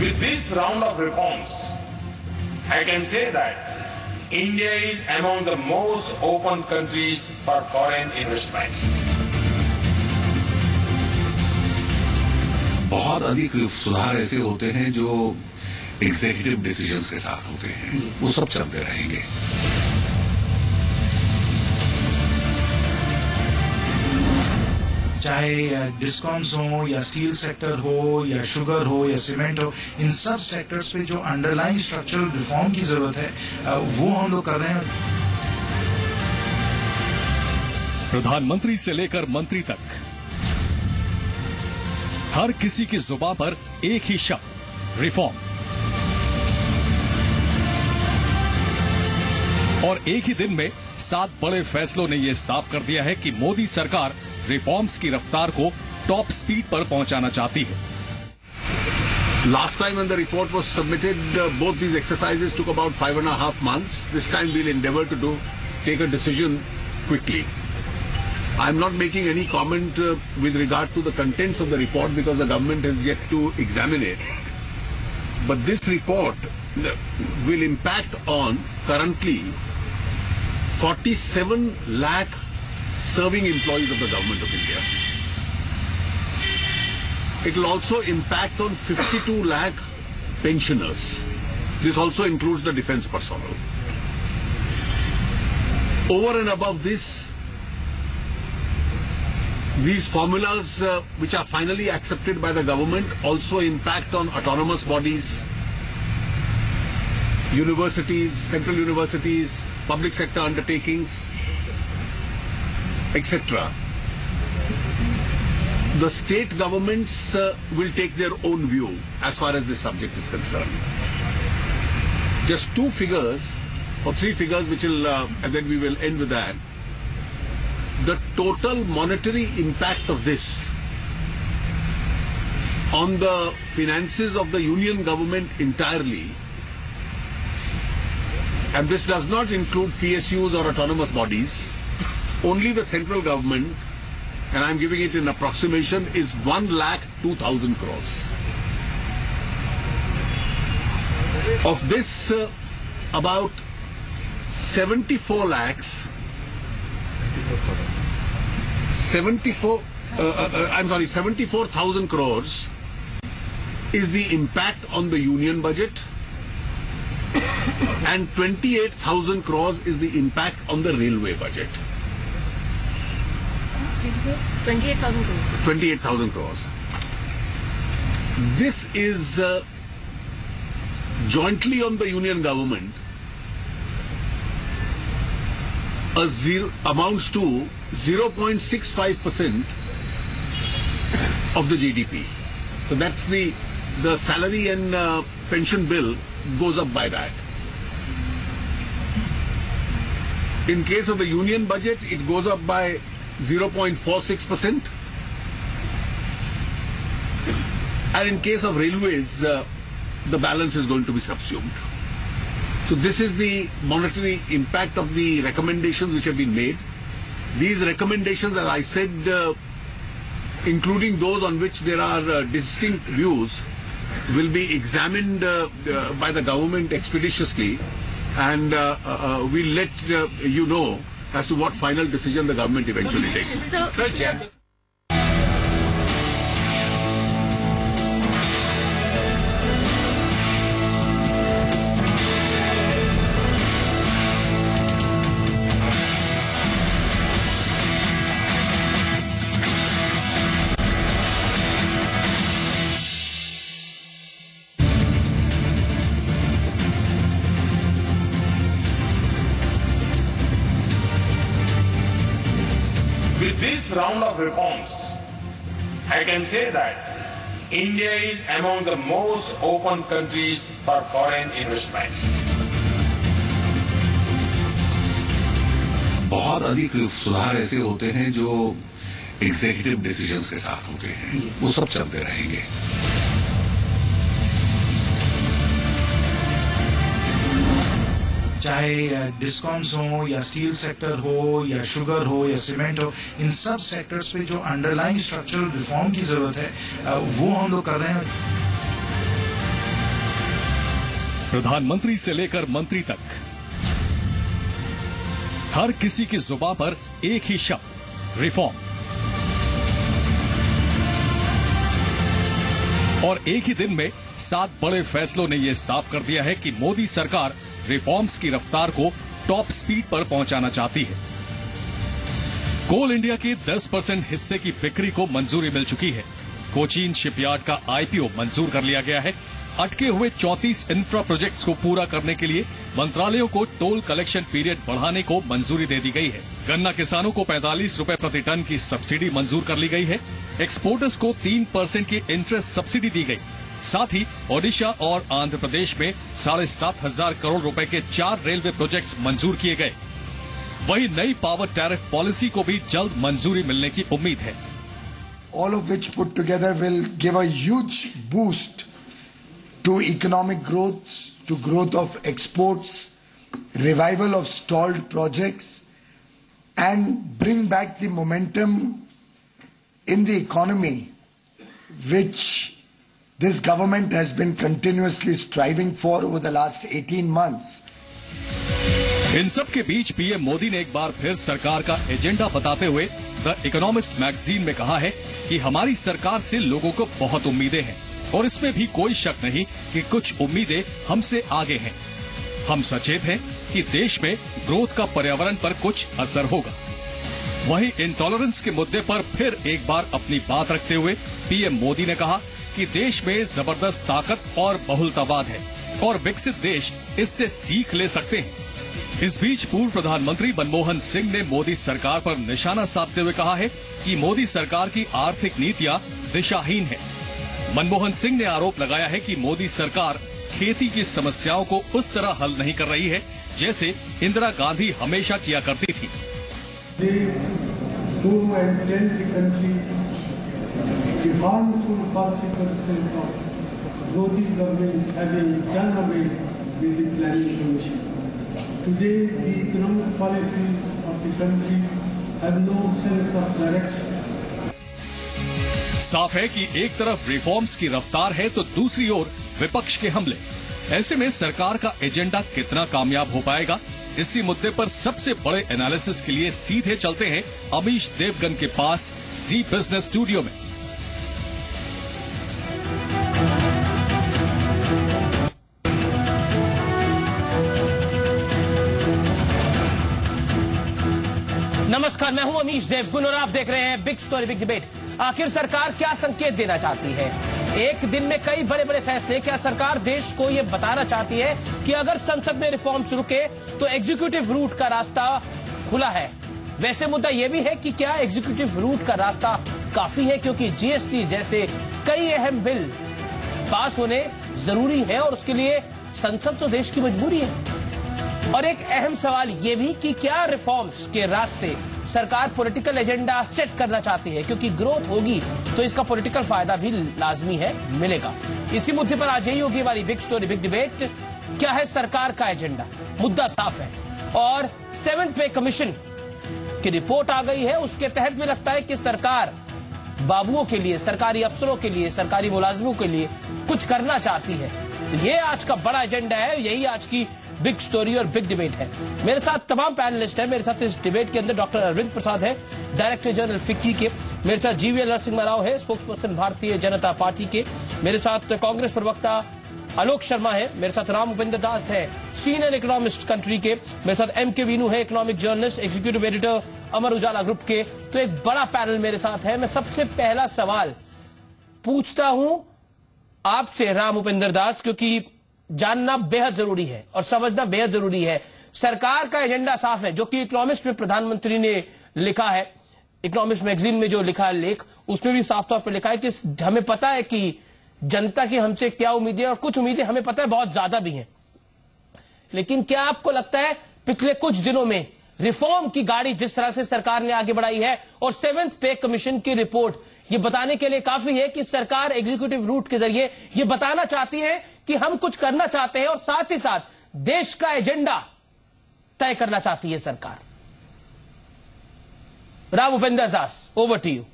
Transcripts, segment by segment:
With this round of reforms, I can say that India is among the most open countries for foreign investments. बहुत अधिक सुधार ऐसे होते हैं जो एग्जीक्यूटिव डिसीजंस के साथ होते हैं, वो सब चलते रहेंगे। चाहे डिस्कॉम्स हो या स्टील सेक्टर हो या शुगर हो या सीमेंट हो, इन सब सेक्टर्स पे जो अंडरलाइंग स्ट्रक्चरल रिफॉर्म की जरूरत है वो हम लोग कर रहे हैं। प्रधानमंत्री से लेकर मंत्री तक हर किसी की जुबान पर एक ही शब्द, रिफॉर्म। और एक ही दिन में 7 बड़े फैसलों ने यह साफ कर दिया है कि मोदी सरकार रिफॉर्म्स की रफ्तार को टॉप स्पीड पर पहुंचाना चाहती है। Last time when the report was submitted, both these exercises took about 5.5 months. This time we'll endeavor to take a decision quickly. I'm not making any comment with regard to the contents of the report because the government has yet to examine it. But this report will impact on currently 47 lakh serving employees of the government of India. It will also impact on 52 lakh pensioners. This also includes the defense personnel. Over and above this, these formulas which are finally accepted by the government also impact on autonomous bodies, universities, central universities, public sector undertakings, etc. The state governments will take their own view as far as this subject is concerned. Just 2 figures or 3 figures which will, and then we will end with that. The total monetary impact of this on the finances of the union government entirely, and this does not include PSUs or autonomous bodies, only the central government, and I'm giving it in approximation, is 1,02,000 crores. Of this, about 74 lakhs, 74,000 crores is the impact on the union budget, and 28,000 crores is the impact on the railway budget. 28,000 crores. 28,000 crores. This is jointly on the union government amounts to 0.65% of the GDP. So that's the salary and pension bill goes up by that. In case of the union budget, it goes up by 0.46%. And in case of railways, the balance is going to be subsumed. So this is the monetary impact of the recommendations which have been made. These recommendations, as I said, including those on which there are distinct views, will be examined by the government expeditiously, and we'll let you know as to what final decision the government eventually takes. Sir, General. With this round of reforms, I can say that India is among the most open countries for foreign investments. बहुत अधिक सुधार ऐसे होते हैं जो executive decisions के साथ होते हैं, वो सब चलते रहेंगे। चाहे डिस्कॉम्स हो या स्टील सेक्टर हो या शुगर हो या सीमेंट हो, इन सब सेक्टर्स पे जो अंडरलाइंग स्ट्रक्चरल रिफॉर्म की जरूरत है वो हम लोग कर रहे हैं। प्रधानमंत्री से लेकर मंत्री तक हर किसी की जुबान पर एक ही शब्द रिफॉर्म। और एक ही दिन में 7 बड़े फैसलों ने यह साफ कर दिया है कि मोदी सरकार रिफॉर्म्स की रफ्तार को टॉप स्पीड पर पहुंचाना चाहती है। कोल इंडिया के 10% हिस्से की बिक्री को मंजूरी मिल चुकी है। कोचीन शिपयार्ड का आईपीओ मंजूर कर लिया गया है। अटके हुए 34 इंफ्रा प्रोजेक्ट्स को पूरा करने के लिए मंत्रालयों को टोल कलेक्शन पीरियड बढ़ाने को मंजूरी दे दी गई है। गन्ना किसानों को 45 रुपए प्रति टन की सब्सिडी मंजूर कर ली गई है। एक्सपोर्टर्स को 3% की इंटरेस्ट सब्सिडी दी गई। साथ ही ओडिशा और आंध्र प्रदेश में 7,500 करोड़ रुपए के 4 रेलवे प्रोजेक्ट्स मंजूर किए गए। वहीं नई पावर टैरिफ पॉलिसी को भी जल्द मंजूरी मिलने की उम्मीद है। All of which put together will give a huge boost to economic growth, to growth of exports, revival of stalled projects, and bring back the momentum in the economy, which this government has been continuously striving for over the last 18 months. इन सब के बीच PM Modi ने एक बार फिर सरकार का agenda बताते हुए the economist magazine में कहा है कि हमारी सरकार से लोगों को बहुत उम्मीदें हैं और इसमें भी कोई शक नहीं कि कुछ उम्मीदें हमसे आगे हैं। हम सचेत हैं कि देश में ग्रोथ का पर्यावरण पर कुछ असर होगा। वहीं इंटॉलरेंस के मुद्दे पर फिर एक बार अपनी बात रखते हुए पीएम मोदी ने कहा कि देश में जबरदस्त ताकत और बहुलतावाद है और विकसित देश इससे सीख ले सकते हैं। इस बीच पूर्व प्रधानमंत्री मनमोहन सिंह ने मोदी सरकार पर निशाना साधते हुए कहा है कि मोदी सरकार की आर्थिक नीतियां दिशाहीन है। मनमोहन सिंह ने आरोप लगाया है कि मोदी सरकार खेती की समस्याओं को उस तरह हल नहीं कर रही है जैसे इंदिरा गांधी हमेशा किया करती थी। Today, the economic policies of the country have no sense of direction. साफ है कि एक तरफ रिफॉर्म्स की रफ्तार है तो दूसरी ओर विपक्ष के हमले। ऐसे में सरकार का एजेंडा कितना कामयाब हो पाएगा, इसी मुद्दे पर सबसे बड़े एनालिसिस के लिए सीधे चलते हैं अमीश देवगन के पास जी बिजनेस स्टूडियो में। नमस्कार, मैं हूं अमीश देवगुन और आप देख रहे हैं बिग स्टोरी बिग डिबेट। आखिर सरकार क्या संकेत देना चाहती है? एक दिन में कई बड़े बड़े फैसले। क्या सरकार देश को यह बताना चाहती है कि अगर संसद में रिफॉर्म्स रुके तो एग्जीक्यूटिव रूट का रास्ता खुला है? वैसे मुद्दा यह भी है कि क्या एग्जीक्यूटिव रूट का रास्ता काफी है, क्योंकि जीएसटी जैसे कई अहम बिल पास होने जरूरी है और उसके लिए संसद तो देश की मजबूरी है। और एक अहम सवाल ये भी कि क्या रिफॉर्म्स के रास्ते सरकार पॉलिटिकल एजेंडा सेट करना चाहती है, क्योंकि ग्रोथ होगी तो इसका पॉलिटिकल फायदा भी लाजमी है, मिलेगा। इसी मुद्दे पर आज यही होगी हमारी बिग स्टोरी बिग डिबेट। क्या है सरकार का एजेंडा? मुद्दा साफ है और 7th पे कमीशन की रिपोर्ट आ गई है। उसके तहत भी लगता है कि सरकार बाबुओं के लिए, सरकारी अफसरों के लिए, सरकारी मुलाजिमों के लिए कुछ करना चाहती है। ये आज का बड़ा एजेंडा है, यही आज की बिग स्टोरी और बिग डिबेट है। मेरे साथ तमाम पैनलिस्ट हैं। मेरे साथ इस डिबेट के अंदर डॉक्टर अरविंद प्रसाद है, डायरेक्टर जनरल फिक्की के। मेरे साथ जीवीएल नरसिम्हा राव है, spokes person Bharatiya Janata party के। मेरे साथ कांग्रेस प्रवक्ता आलोक शर्मा है। मेरे साथ राम उपेंद्र दास है, सीनियर इकोनॉमिस्ट कंट्री के। मेरे साथ एमके वीनू है, economic journalist, executive editor Amar Ujala group के। तो एक बड़ा पैनल मेरे साथ है। मैं सबसे पहला सवाल पूछता हूं आपसे राम उपेंद्र दास, क्योंकि जानना बेहद जरूरी है और समझना बेहद जरूरी है। सरकार का एजेंडा साफ है, जो कि इकोनॉमिस्ट में प्रधानमंत्री ने लिखा है, इकोनॉमिस्ट मैगजीन में जो लिखा है लेख, उसमें भी साफ तौर पर लिखा है कि हमें पता है कि जनता की हमसे क्या उम्मीदें, और कुछ उम्मीदें हमें पता है बहुत ज्यादा भी हैं। लेकिन क्या आपको लगता है पिछले कुछ दिनों में रिफॉर्म की गाड़ी जिस तरह से सरकार ने आगे बढ़ाई है और 7th पे कमीशन की रिपोर्ट ये बताने के लिए काफी है कि सरकार एग्जीक्यूटिव रूट के जरिए ये बताना चाहती है कि हम कुछ करना चाहते हैं और साथ ही साथ देश का एजेंडा तय करना चाहती है सरकार? राम उपेंद्र दास, ओवर टू यू।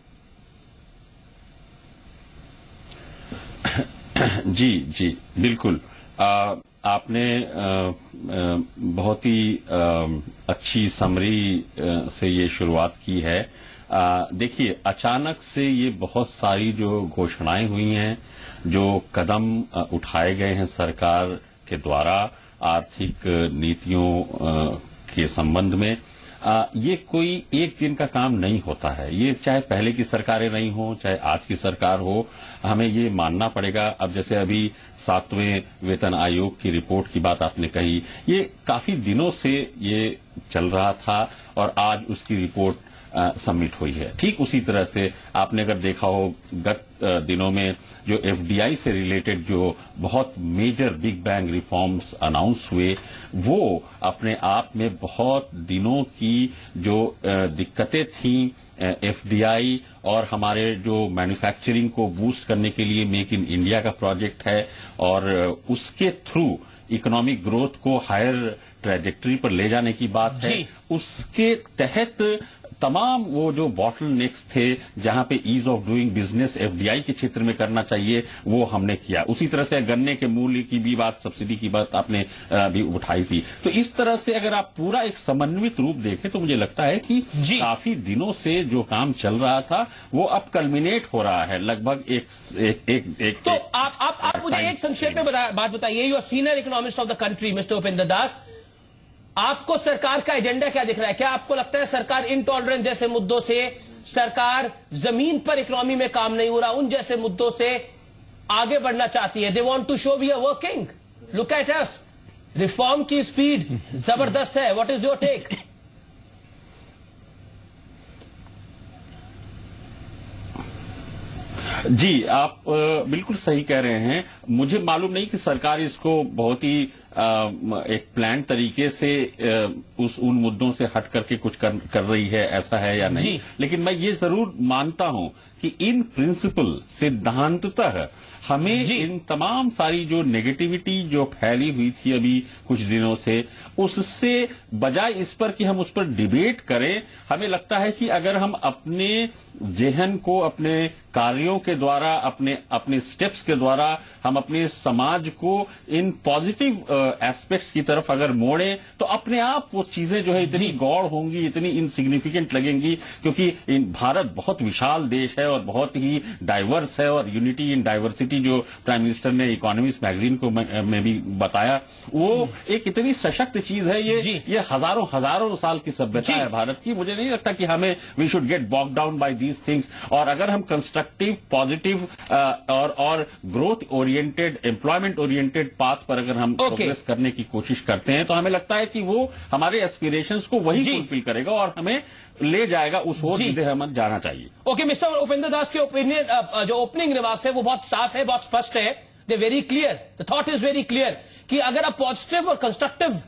जी बिल्कुल। आपने बहुत ही अच्छी समरी से ये शुरुआत की है। देखिए, अचानक से ये बहुत सारी जो घोषणाएं हुई हैं, जो कदम उठाए गए हैं सरकार के द्वारा आर्थिक नीतियों के संबंध में, ये कोई एक दिन का काम नहीं होता है। ये चाहे पहले की सरकारें नहीं हो, चाहे आज की सरकार हो, हमें ये मानना पड़ेगा। अब जैसे अभी 7वें वेतन आयोग की रिपोर्ट की बात आपने कही, ये काफी दिनों से ये चल रहा था और आज उसकी रिपोर्ट सबमिट हुई है। ठीक उसी तरह से आपने अगर देखा हो, गत दिनों में जो एफडीआई से रिलेटेड जो बहुत major big bang reforms announce हुए, वो अपने आप में बहुत दिनों की जो दिक्कतें थीं एफडीआई और हमारे जो मैन्युफैक्चरिंग को बूस्ट करने के लिए मेक इन इंडिया का प्रोजेक्ट है और उसके थ्रू इकोनॉमिक ग्रोथ को हायर ट्रैजेक्टरी पर ले जाने की बात है। उसके तहत तमाम वो जो बॉटल नेक्स थे, जहां पे ease of doing business FDI के क्षेत्र में करना चाहिए, वो हमने किया। उसी तरह से गन्ने के मूल्य की भी बात, सब्सिडी की बात आपने भी उठाई थी। तो इस तरह से अगर आप पूरा एक समन्वित रूप देखें तो मुझे लगता है कि काफी दिनों से जो काम चल रहा था वो अब कल्मिनेट हो रहा है लगभग एक तो आप मुझे एक संक्षेप में बात बताइए। You are senior economist of the country mister Upendra Das, आपको सरकार का एजेंडा क्या दिख रहा है? क्या आपको लगता है सरकार इंटॉलरेंस जैसे मुद्दों से, सरकार जमीन पर इकोनॉमी में काम नहीं हो रहा, उन जैसे मुद्दों से आगे बढ़ना चाहती है? They want to show we are working, look at us. Reform की स्पीड जबरदस्त है। What is your take? जी, आप बिल्कुल सही कह रहे हैं। मुझे मालूम नहीं कि सरकार इसको बहुत ही एक प्लान तरीके से उन मुद्दों से हट करके कुछ कर रही है, ऐसा है या नहीं। लेकिन मैं ये जरूर मानता हूं कि इन प्रिंसिपल सिद्धांततः हमें इन तमाम सारी जो नेगेटिविटी जो फैली हुई थी अभी कुछ दिनों से, उससे बजाय इस पर कि हम उस पर डिबेट करें, हमें लगता है कि अगर हम अपने जेहन को अपने कार्यों के द्वारा, अपने स्टेप्स के द्वारा हम अपने समाज को इन पॉजिटिव एस्पेक्ट्स की तरफ अगर मोड़े, तो अपने आप वो चीजें जो है इतनी गौड़ होंगी, इतनी इनसिग्निफिकेंट लगेंगी। क्योंकि भारत बहुत विशाल देश है और बहुत ही डाइवर्स है, और यूनिटी इन डाइवर्सिटी जो प्राइम मिनिस्टर ने इकोनॉमिस्ट मैगजीन को में भी बताया, वो एक इतनी सशक्त चीज है। ये हजारों साल की सभ्यता है भारत की। मुझे नहीं लगता कि हमें we should get bogged down by these things. और अगर हम कंस्ट्रक्टिव, पॉजिटिव और growth oriented, employment oriented path पर अगर हम प्रोग्रेस करने की कोशिश करते हैं, तो हमें लगता है कि वो हमारे एस्पिरेशंस को वही फुलफिल करेगा और हमें ले जाएगा उस ओर जिसे हमें जाना चाहिए। ओके, मिस्टर उपेंद्र दास के ओपिनियन, जो ओपनिंग रिमार्क्स है वो बहुत साफ है, बहुत स्पष्ट है। They very clear, the thought is very clear कि अगर आप पॉजिटिव और कंस्ट्रक्टिव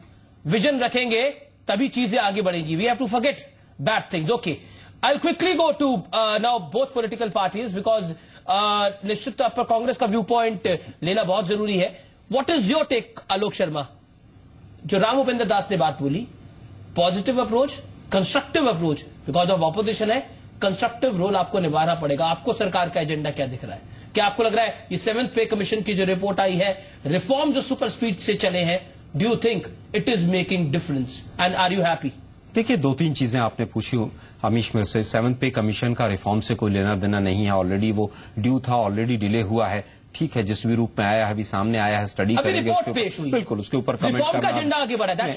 विजन रखेंगे तभी चीजें आगे बढ़ेंगी। We have to forget bad things. Okay, I will quickly go to now both political parties, because निश्चित तौर पर कांग्रेस का व्यू पॉइंट लेना बहुत जरूरी है। What is your take Alok Sharma? जो राम उपेंद्र दास ने बात बोली, positive approach, constructive approach, because of opposition है, कंस्ट्रक्टिव रोल आपको निभाना पड़ेगा। आपको सरकार का एजेंडा क्या दिख रहा है? क्या आपको लग रहा है ये 7th पे कमीशन की जो रिपोर्ट आई है, रिफॉर्म जो सुपर स्पीड से चले हैं, do you think it is making difference and are you happy? देखिए, 2-3 चीजें आपने पूछी अमीश मेरे से। 7th पे कमीशन का रिफॉर्म से कोई लेना देना नहीं है। ऑलरेडी वो ड्यू था, ऑलरेडी डिले हुआ है। ठीक है, जिस भी रूप में आया है, अभी सामने आया है, स्टडी करेंगे उसके ऊपर, बिल्कुल उसके ऊपर कमेंट करना। रिफॉर्म का एजेंडा आगे बढ़ा है,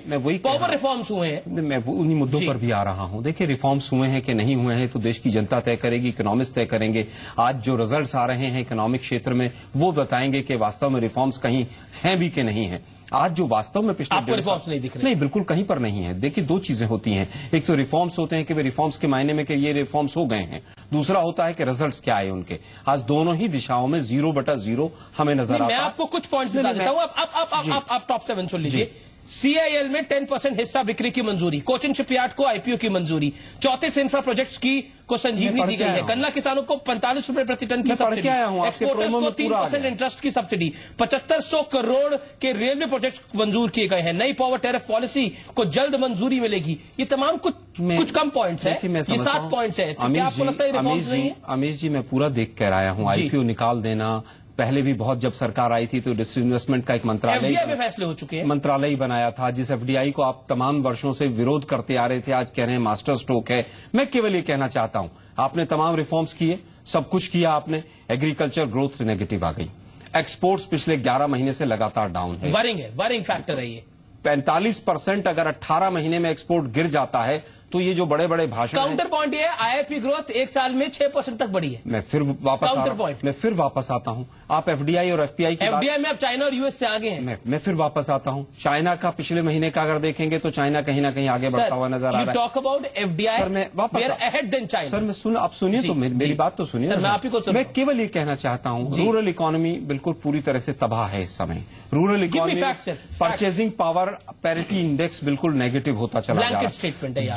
मैं वही पावर रिफॉर्म्स हुए हैं, मैं उन्हीं मुद्दों पर भी आ रहा हूं। देखिए, रिफॉर्म्स हुए हैं कि नहीं हुए हैं तो देश की जनता तय करेगी, इकोनॉमिस्ट तय करेंगे। आज जो रिजल्ट्स आ रहे हैं इकोनॉमिक क्षेत्र में, वो बताएंगे कि वास्तव में रिफॉर्म्स कहीं हैं भी कि नहीं है। आज जो वास्तव में पिछले आपको रिफॉर्म्स नहीं दिख रहे? नहीं, बिल्कुल कहीं पर नहीं है। देखिए, 2 चीजें होती हैं। एक तो रिफॉर्म्स होते हैं कि वे रिफॉर्म्स के मायने में कि ये रिफॉर्म्स हो गए हैं। दूसरा होता है कि रिजल्ट्स क्या आए उनके। आज दोनों ही दिशाओं में 0/0 हमें नजर आता है। मैं आपको कुछ पॉइंट्स बता देता हूं। आप टॉप 7 सुन लीजिए। CIL में 10% हिस्सा बिक्री की मंजूरी, कोचिन शिपयार्ड को IPO की मंजूरी, 34 इंफ्रा प्रोजेक्ट्स को संजीवनी दी गई है, गन्ना किसानों को 45 रुपए प्रति टन की सब्सिडी, एक्सपोर्टर्स को 3% इंटरेस्ट की सब्सिडी, 7500 करोड़ के रेलवे प्रोजेक्ट्स मंजूर किए गए हैं, नई पावर टैरिफ पॉलिसी को जल्द मंजूरी मिलेगी। ये तमाम कुछ कम पॉइंट्स है, ये 7 पॉइंट्स है। क्या आपको लगता है रिफॉर्म्स नहीं है? अमीश जी, मैं पूरा देख कर आया हूँ। IPO निकाल देना, पहले भी बहुत, जब सरकार आई थी तो डिसइन्वेस्टमेंट का एक मंत्रालय एफडीआई में फैसले हो चुके हैं, मंत्रालय बनाया था, जिस एफडीआई को आप तमाम वर्षों से विरोध करते आ रहे थे, आज कह रहे हैं मास्टर स्ट्रोक है। मैं केवल ये कहना चाहता हूं, आपने तमाम रिफॉर्म्स किए, सब कुछ किया आपने, एग्रीकल्चर ग्रोथ नेगेटिव आ गई, एक्सपोर्ट्स पिछले 11 महीने से लगातार डाउन है, वरिंग फैक्टर है ये। 45% अगर 18 महीने में एक्सपोर्ट गिर जाता है तो ये जो बड़े बड़े भाषण काउंटर पॉइंट ये है, आईआईपी ग्रोथ एक साल में 6% तक बढ़ी है। मैं फिर वापस आता हूं, आप एफडीआई और एफपीआई की एफडीआई में आप चाइना और यूएस से आगे हैं। मैं फिर वापस आता हूं, चाइना का पिछले महीने का अगर देखेंगे तो चाइना कहीं ना कहीं आगे बढ़ता हुआ नजर आ रहा है। टॉक अबाउट एफडीआई, सर मैं वापस सर आप सुनिए तो मेरी बात तो सुनिए। मैं केवल ये कहना चाहता हूं, रूरल इकोनॉमी बिल्कुल पूरी तरह से तबाह है इस समय। Rural economy, purchasing power parity index बिल्कुल नेगेटिव होता चला जा रहा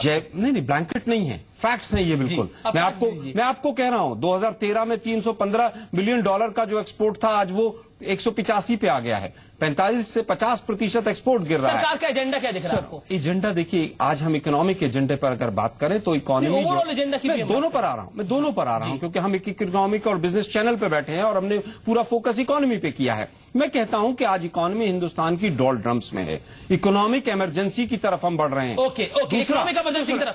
है। नहीं, ब्लैंकेट नहीं है, फैक्ट्स हैं ये बिल्कुल। मैं आपको कह रहा हूं, 2013 में $315 बिलियन का जो एक्सपोर्ट था, आज वो 185 पे आ गया है। 45 से 50% एक्सपोर्ट गिर रहा है। सरकार का एजेंडा क्या दिख रहा है आपको? एजेंडा देखिए, आज हम इकोनॉमिक एजेंडे पर अगर बात करें तो इकोनॉमी मैं दोनों पर आ रहा हूं क्योंकि हम इकोनॉमिक और बिजनेस चैनल पे बैठे हैं और हमने पूरा फोकस इकोनॉमी पे किया है। मैं कहता हूं कि आज इकोनॉमी हिंदुस्तान की डोलड्रम्स में है, इकोनॉमिक इमरजेंसी की तरफ हम बढ़ रहे हैं। इकोनॉमिक इमरजेंसी की तरफ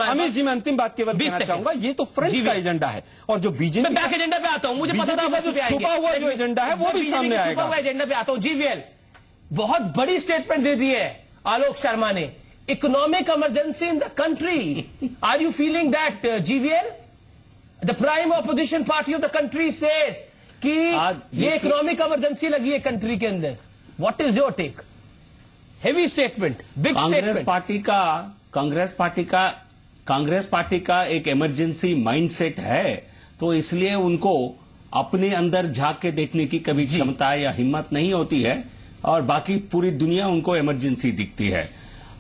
अमित जी, मैं अंतिम बात केवल कहना चाहूंगा, ये तो फ्रेंच का एजेंडा है और जो बीजेपी बैक एजेंडा पे आता हूं, मुझे पता था छुपा हुआ जो एजेंडा है वो भी सामने आएगा। छुपा हुआ एजेंडा पे आता हूं। जीवीएल बहुत बड़ी स्टेटमेंट दे दी है आलोक शर्मा ने, economic emergency in the country. Are you feeling that GVL? The prime opposition party of the country says कि ये इकोनॉमिक इमरजेंसी लगी है कंट्री के अंदर। What is your take? Heavy statement, big statement. Congress party का एक इमरजेंसी माइंडसेट है, तो इसलिए उनको अपने अंदर झांक के देखने की कभी क्षमता या हिम्मत नहीं होती है और बाकी पूरी दुनिया उनको इमरजेंसी दिखती है।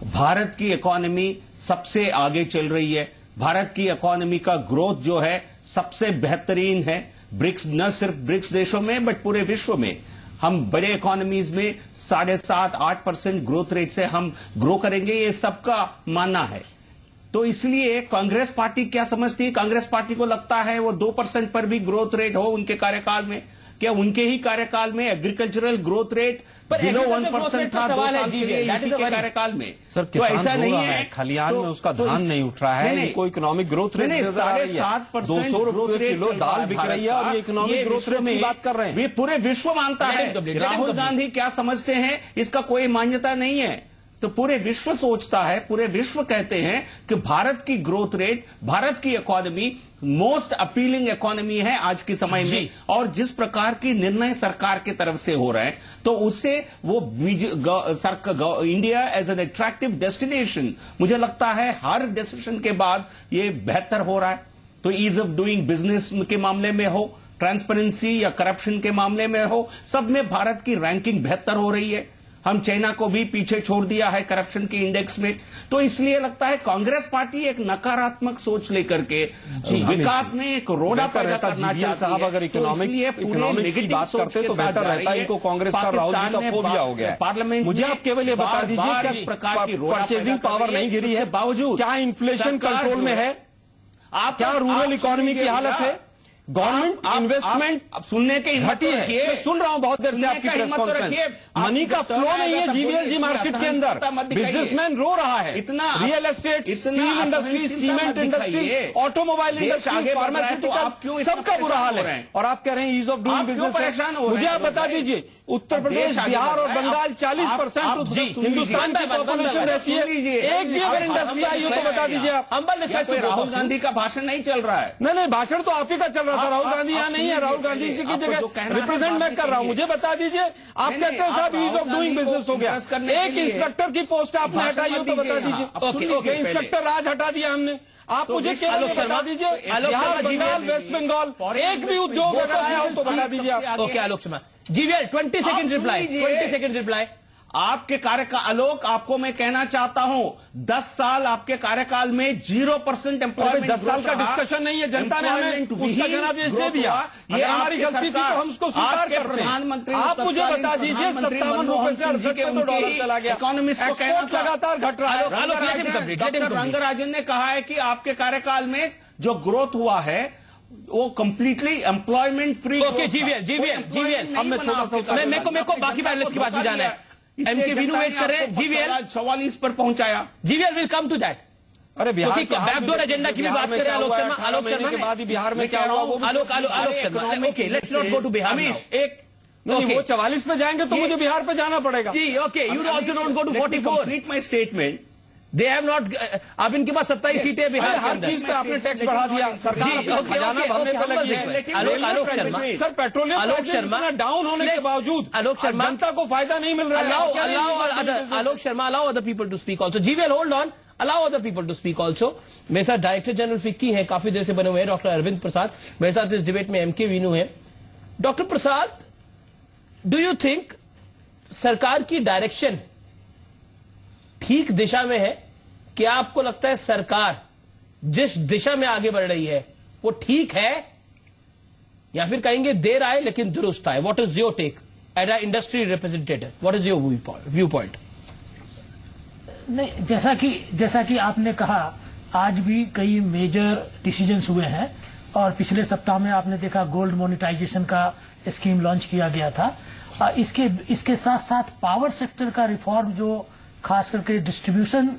भारत की इकोनॉमी सबसे आगे चल रही है, भारत की इकोनॉमी का ग्रोथ जो है सबसे बेहतरीन है। ब्रिक्स, न सिर्फ ब्रिक्स देशों में बट पूरे विश्व में हम बड़े इकोनॉमीज में 7.5-8% ग्रोथ रेट से हम ग्रो करेंगे, ये सबका मानना है। तो इसलिए कांग्रेस पार्टी क्या समझती है? कांग्रेस पार्टी को लगता है वो 2% पर भी ग्रोथ रेट हो उनके कार्यकाल में। क्या उनके ही कार्यकाल में एग्रीकल्चरल ग्रोथ रेट बिलो 1% था 2 साल के लिए यूपी के कार्यकाल में? सर तो ऐसा नहीं है, खलियान में उसका धान नहीं उठ रहा है, इनको इकोनॉमिक ग्रोथ रेट 7.5% 200 रुपए किलो दाल बिक रही है और ये इकोनॉमिक ग्रोथ रेट की बात कर रहे हैं। ये पूरे विश्व मानता है। राहुल गांधी क्या समझते हैं इसका कोई मान्यता नहीं है, तो पूरे विश्व सोचता है, पूरे विश्व कहते हैं कि भारत की ग्रोथ रेट, भारत की इकोनॉमी मोस्ट अपीलिंग इकोनॉमी है आज के समय में। और जिस प्रकार की निर्णय सरकार की तरफ से हो रहे हैं तो उससे वो India as an attractive destination, मुझे लगता है हर डिसीजन के बाद ये बेहतर हो रहा है। तो ईज ऑफ डूइंग बिजनेस के मामले में हो, ट्रांसपेरेंसी या करप्शन के मामले में हो, सब में भारत की रैंकिंग बेहतर हो रही है। हम चाइना को भी पीछे छोड़ दिया है करप्शन के इंडेक्स में। तो इसलिए लगता है कांग्रेस पार्टी एक नकारात्मक सोच लेकर के विकास में एक रोड़ा पैदा करना चाहती है। अगर इकोनॉमिक्स की बात करते तो बेहतर रहता है। इनको कांग्रेस का राहुल जी का फोबिया हो गया है। पार्लियामेंट मुझे आप केवल ये बता दीजिए क्या प्रकार की परचेजिंग पावर नहीं गिरी है? बावजूद क्या इन्फ्लेशन कंट्रोल में है? क्या रूरल इकोनॉमी की हालत है? गवर्नमेंट इन्वेस्टमेंट सुनने के घटी है। मैं सुन रहा हूं बहुत देर से आपकी प्रेस कॉन्फ्रेंस। मनी का फ्लो नहीं है जीवीएल जी मार्केट के अंदर। बिजनेसमैन रो रहा है। इतना real estate, steel industry, cement industry, automobile industry, pharmaceutical, सबका बुरा हाल है। और आप कह रहे हैं ईज ऑफ डूइंग बिजनेस। मुझे आप बता दीजिए, उत्तर प्रदेश, बिहार और बंगाल 40% हिंदुस्तान की पॉपुलेशन रहती है। एक भी अगर इंडस्ट्री आई हो तो बता दीजिए आप। राहुल गांधी का भाषण नहीं चल रहा है। नहीं, भाषण तो आप ही का चल रहा था। राहुल गांधी यहाँ नहीं है। राहुल गांधी जी की जगह रिप्रेजेंट मैं कर रहा हूँ। मुझे बता दीजिए, आप कहते हैं साहब ईज ऑफ डूइंग बिजनेस हो गया। एक इंस्पेक्टर की पोस्ट आपने हटाई हो तो बता दीजिए। इंस्पेक्टर आज हटा दिया हमने। आप मुझे केवल बता दीजिए, बिहार, बंगाल, वेस्ट बंगाल एक भी उद्योग अगर आया हो तो बता दीजिए आप। Okay Alok Sharma, GVL 20 second reply, 20 second reply. आपके कार्यकाल, आलोक आपको मैं कहना चाहता हूं 10 साल आपके कार्यकाल में 0% एम्प्लॉयमेंट। 10 साल का डिस्कशन नहीं है, जनता ने हमें उसका जनादेश दे दिया। ये हमारी गलती थी तो हम उसको स्वीकार करते हैं। प्रधानमंत्री आप मुझे बता दीजिए, 57 रुपए से 68 पे तो डॉलर चला गया। इकोनॉमिस्ट को एक्सपोर्ट लगातार घट रहा है। डॉक्टर रंगराजन ने कहा है कि आपके कार्यकाल में जो ग्रोथ हुआ है वो completely employment free. Okay GVL अब मैं छोटा सा मेरे को बाकी पैनलिस्ट की बात भी जाना है। एमके वीनू वेट कर रहे हैं। जीवीएल 44 पर पहुंचाया। GVL will come to that. अरे बिहार बैकडोर एजेंडा की भी बात कर रहे हैं आलोक शर्मा के बाद ही बिहार में क्या हुआ वो Alok Sharma. Okay let's not go to Bihar. एक नहीं वो 44 पे जाएंगे तो मुझे बिहार पे जाना पड़ेगा। जी okay you also don't go to 44। Complete my statement. They have not अब इनके पास 27 सीटें हैं बिहार के हर अंदर। चीज पे आपने टैक्स बढ़ा दिया। सरकार खजाना भरने पे लगी है। Alok Sharma sir petroleum Alok Sharma down होने के बावजूद आलोक शर्मा जनता को फायदा नहीं मिल रहा है। Alok Sharma allow other people to speak also. GVL hold on allow other people to speak also. मेरे साथ डायरेक्टर जनरल फिक्की हैं, काफी देर से बने हुए हैं, डॉक्टर अरविंद प्रसाद। मेरे साथ इस डिबेट में एमके वीनू है। Doctor Prasad, do you think सरकार की डायरेक्शन ठीक दिशा में है? क्या आपको लगता है सरकार जिस दिशा में आगे बढ़ रही है वो ठीक है, या फिर कहेंगे देर आए लेकिन दुरुस्त आए? What is your take as a industry representative? What is your view point? नहीं, जैसा कि आपने कहा, आज भी कई मेजर डिसीजंस हुए हैं और पिछले सप्ताह में आपने देखा गोल्ड मोनेटाइजेशन का स्कीम लॉन्च किया गया था। इसके साथ साथ पावर सेक्टर का रिफॉर्म, जो खास करके डिस्ट्रीब्यूशन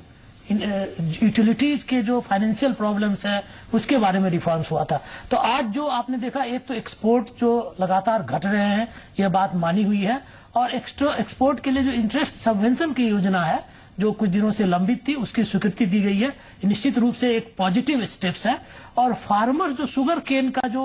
यूटिलिटीज के जो फाइनेंशियल प्रॉब्लम्स है उसके बारे में रिफॉर्म्स हुआ था। तो आज जो आपने देखा, एक तो एक्सपोर्ट जो लगातार घट रहे हैं, यह बात मानी हुई है, और एक्सपोर्ट के लिए जो इंटरेस्ट सबवेंशन की योजना है जो कुछ दिनों से लंबित थी, उसकी स्वीकृति दी गई है। निश्चित रूप से एक पॉजिटिव स्टेप्स है। और फार्मर जो शुगर केन का जो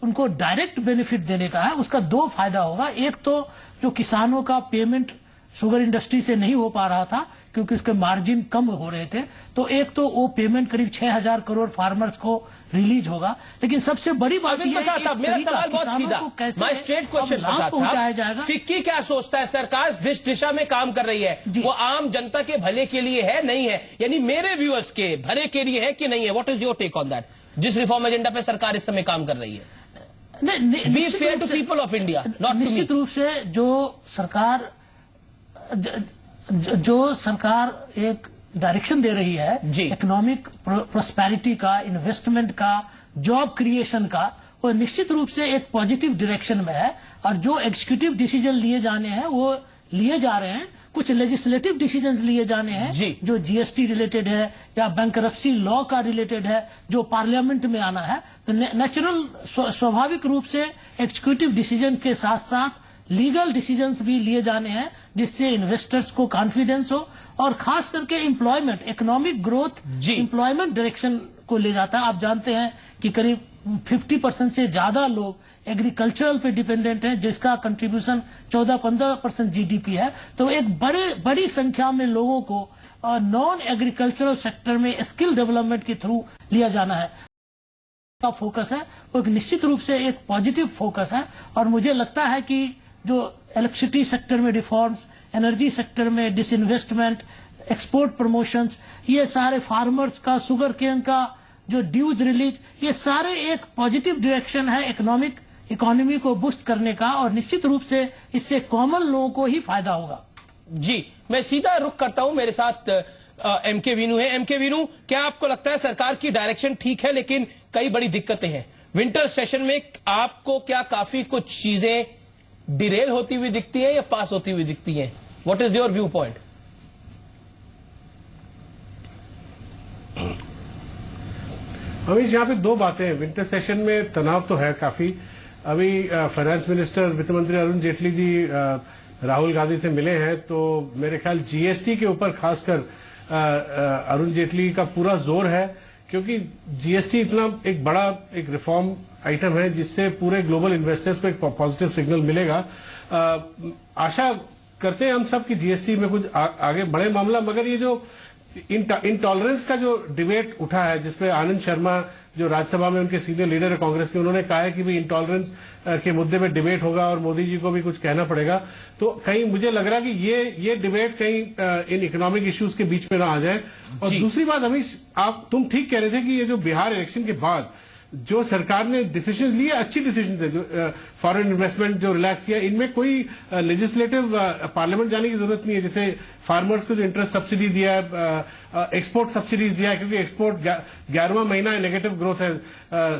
उनको डायरेक्ट बेनिफिट देने का है, उसका दो फायदा होगा। एक तो जो किसानों का पेमेंट शुगर इंडस्ट्री से नहीं हो पा रहा था क्योंकि उसके मार्जिन कम हो रहे थे, तो एक तो वो पेमेंट करीब 6000 करोड़ फार्मर्स को रिलीज होगा। लेकिन सबसे बड़ी बात यह है कि मेरा सवाल बहुत सीधा, माय स्ट्रेट क्वेश्चन पहुंचाया जाएगा। फिक्की क्या सोचता है सरकार जिस दिशा में काम कर रही है वो आम जनता के भले के लिए है, नहीं है? यानी मेरे व्यूअर्स के भले के लिए है कि नहीं है? What is your take on that? जिस रिफॉर्म एजेंडा पे सरकार इस समय काम कर रही है, be fair to people of India, not निश्चित रूप से जो सरकार एक डायरेक्शन दे रही है इकोनॉमिक प्रोस्पेरिटी का, इन्वेस्टमेंट का, जॉब क्रिएशन का, वो निश्चित रूप से एक पॉजिटिव डायरेक्शन में है। और जो एग्जीक्यूटिव डिसीजन लिए जाने हैं वो लिए जा रहे हैं। कुछ लेजिस्लेटिव डिसीजन लिए जाने हैं जो जीएसटी रिलेटेड है या बैंकरप्सी लॉ का रिलेटेड है, जो पार्लियामेंट में आना है। तो नेचुरल स्वाभाविक रूप से एग्जीक्यूटिव डिसीजन के साथ साथ लीगल डिसीजंस भी लिए जाने हैं जिससे इन्वेस्टर्स को कॉन्फिडेंस हो, और खास करके employment, economic growth employment direction को ले जाता है। आप जानते हैं कि करीब 50% से ज्यादा लोग एग्रीकल्चरल पे डिपेंडेंट हैं, जिसका कंट्रीब्यूशन 14-15% जीडीपी है। तो एक बड़ी संख्या में लोगों को नॉन एग्रीकल्चरल सेक्टर में स्किल डेवलपमेंट के थ्रू लिया जाना है का फोकस है। वो एक निश्चित रूप से एक पॉजिटिव फोकस है। और मुझे लगता है कि जो इलेक्ट्रिसिटी सेक्टर में रिफॉर्म्स, एनर्जी सेक्टर में डिसइन्वेस्टमेंट, एक्सपोर्ट प्रमोशंस, ये सारे फार्मर्स का, शुगर केन का जो ड्यूज रिलीज, ये सारे एक पॉजिटिव डायरेक्शन है इकोनॉमी को बूस्ट करने का, और निश्चित रूप से इससे कॉमन लोगों को ही फायदा होगा। जी, मैं सीधा रुख करता हूं, मेरे साथ एमके वीनू है। एमके वीनू, क्या आपको लगता है सरकार की डायरेक्शन ठीक है लेकिन कई बड़ी दिक्कतें हैं? विंटर सेशन में आपको क्या काफी कुछ चीजें डिरेल होती हुई दिखती है या पास होती हुई दिखती हैं? What is your view point? Amish, यहाँ पे दो बातें हैं। विंटर सेशन में तनाव तो है काफी। अभी फाइनेंस मिनिस्टर वित्त मंत्री अरुण जेटली जी राहुल गांधी से मिले हैं, तो मेरे ख्याल जीएसटी के ऊपर खासकर अरुण जेटली का पूरा जोर है, क्योंकि जीएसटी इतना एक बड़ा एक रिफॉर्म आइटम है जिससे पूरे ग्लोबल इन्वेस्टर्स को एक पॉजिटिव सिग्नल मिलेगा। आशा करते हैं हम सब कि जीएसटी में कुछ आगे बढ़े मामला। मगर ये जो इंटॉलरेंस का जो डिबेट उठा है, जिसपे आनंद शर्मा जो राज्यसभा में उनके सीनियर लीडर है कांग्रेस के, उन्होंने कहा है कि भाई इंटॉलरेंस के मुद्दे पे डिबेट होगा और मोदी जी को भी कुछ कहना पड़ेगा। तो कहीं मुझे लग रहा है कि ये डिबेट कहीं इन इकोनॉमिक इश्यूज के बीच में ना आ जाए। और दूसरी बात, अमीश, तुम ठीक कह रहे थे कि ये जो बिहार इलेक्शन के बाद जो सरकार ने डिसीजन लिए अच्छी डिसीजन थे, जो फॉरेन इन्वेस्टमेंट जो रिलैक्स किया, इनमें कोई लेजिस्लेटिव पार्लियामेंट जाने की जरूरत नहीं है। जैसे फार्मर्स को जो इंटरेस्ट सब्सिडी दिया है, एक्सपोर्ट सब्सिडीज दिया है, क्योंकि एक्सपोर्ट 11वां महीना नेगेटिव ग्रोथ है,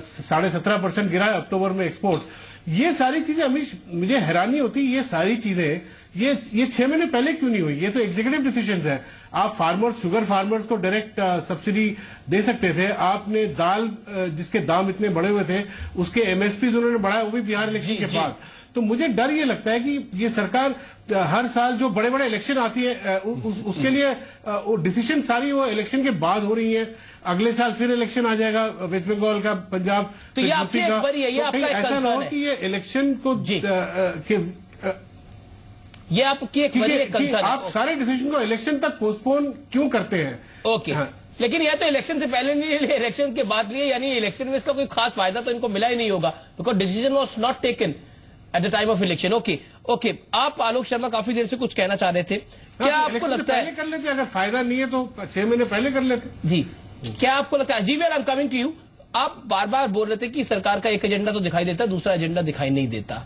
17.5% गिरा है अक्टूबर में एक्सपोर्ट। ये सारी चीजें अमीश, मुझे हैरानी होती है, ये सारी चीजें ये 6 महीने पहले क्यों नहीं हुई? ये तो एग्जीक्यूटिव डिसीजन है। आप फार्मर्स, शुगर फार्मर्स को डायरेक्ट सब्सिडी दे सकते थे। आपने दाल जिसके दाम इतने बढ़े हुए थे उसके एमएसपी उन्होंने बढ़ाया, वो भी बिहार इलेक्शन के बाद। तो मुझे डर ये लगता है कि ये सरकार हर साल जो बड़े बड़े इलेक्शन आती है उसके लिए डिसीजन सारी वो इलेक्शन के बाद हो रही है। अगले साल फिर इलेक्शन आ जाएगा, वेस्ट बंगाल का, पंजाब, तो ये आपकी एक वरी है, ये आपका एक ऐसा ना हो कि ये इलेक्शन को ये आपकी एक कंसर्न है। आप सारे डिसीजन को इलेक्शन तक पोस्टपोन क्यों करते हैं? ओके, लेकिन यह तो इलेक्शन से पहले नहीं है, इलेक्शन के बाद नहीं है, यानी इलेक्शन में इसका कोई खास फायदा तो इनको मिला ही नहीं होगा, because decision was not taken at the time of election. Okay, आप आलोक शर्मा काफी देर से कुछ कहना चाह रहे थे, क्या आपको लगता है? कर लेते, अगर फायदा नहीं है तो 6 महीने पहले कर लेते। जी, क्या आपको लगता है? जी well, I am coming to you. आप बार बार बोल रहे थे कि सरकार का एक एजेंडा तो दिखाई देता है, दूसरा एजेंडा दिखाई नहीं देता।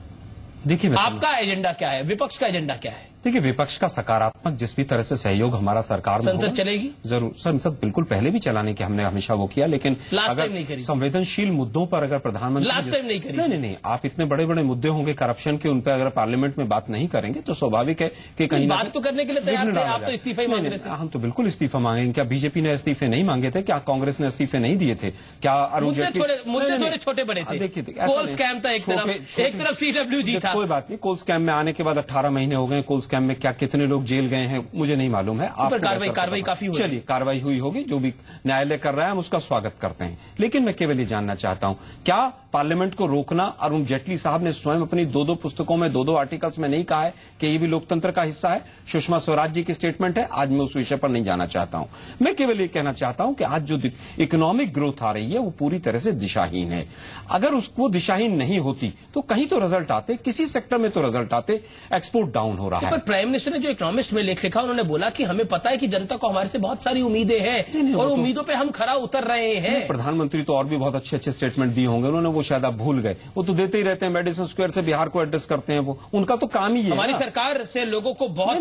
देखिए, आपका एजेंडा क्या है, विपक्ष का एजेंडा क्या है? देखिए, विपक्ष का सकारात्मक जिस भी तरह से सहयोग हमारा सरकार में संसद चलेगी, जरूर संसद बिल्कुल पहले भी चलाने के हमने हमेशा वो किया, लेकिन अगर संवेदनशील मुद्दों पर अगर प्रधानमंत्री लास्ट टाइम नहीं करी। नहीं, आप इतने बड़े बड़े मुद्दे होंगे करप्शन के, उन पर अगर पार्लियामेंट में बात नहीं करेंगे तो स्वाभाविक है कि कहीं बात तो करने के लिए तैयार थे, आप तो इस्तीफा ही मांग रहे थे। हम तो बिल्कुल इस्तीफा मांगेंगे। क्या बीजेपी ने इस्तीफे नहीं मांगे थे? क्या कांग्रेस ने इस्तीफे नहीं दिए थे? क्या अरुण जेटली? मुद्दे थोड़े छोटे बड़े थे। देखिए, कोल स्कैम था एक तरफ CWG था। कोई बात नहीं, कोल स्कैम में आने के बाद 18 महीने हो गए, कोल स्कैम में क्या कितने लोग जेल गए हैं मुझे नहीं मालूम है। आप कार्रवाई काफी हुई। चलिए, कार्रवाई हुई होगी, जो भी न्यायालय कर रहा है हम उसका स्वागत करते हैं, लेकिन मैं केवल ये जानना चाहता हूं, क्या पार्लियामेंट को रोकना, अरुण जेटली साहब ने स्वयं अपनी 2-2 पुस्तकों में 2-2 आर्टिकल्स में नहीं कहा है कि ये भी लोकतंत्र का हिस्सा है? सुषमा स्वराज जी की स्टेटमेंट है, आज मैं उस विषय पर नहीं जाना चाहता हूं। मैं केवल ये कहना चाहता हूं कि आज जो इकोनॉमिक ग्रोथ आ रही है वो पूरी तरह से दिशाहीन है। अगर उसको दिशाहीन नहीं होती तो कहीं तो रिजल्ट आते, किसी सेक्टर में तो रिजल्ट आते। एक्सपोर्ट डाउन हो रहा है। पर प्राइम मिनिस्टर ने जो इकोनॉमिस्ट में लेख लिखा, उन्होंने बोला कि हमें पता है कि जनता को हमारे से बहुत सारी उम्मीदें हैं और उम्मीदों पे हम खरा उतर रहे हैं। प्रधानमंत्री तो और भी बहुत अच्छे अच्छे स्टेटमेंट दिए होंगे उन्होंने, वो शायद आप भूल गए। वो तो देते ही रहते हैं, मेडिसन स्क्वायर से बिहार को एड्रेस करते हैं, वो उनका तो काम ही है। हमारी सरकार से लोगों को बहुत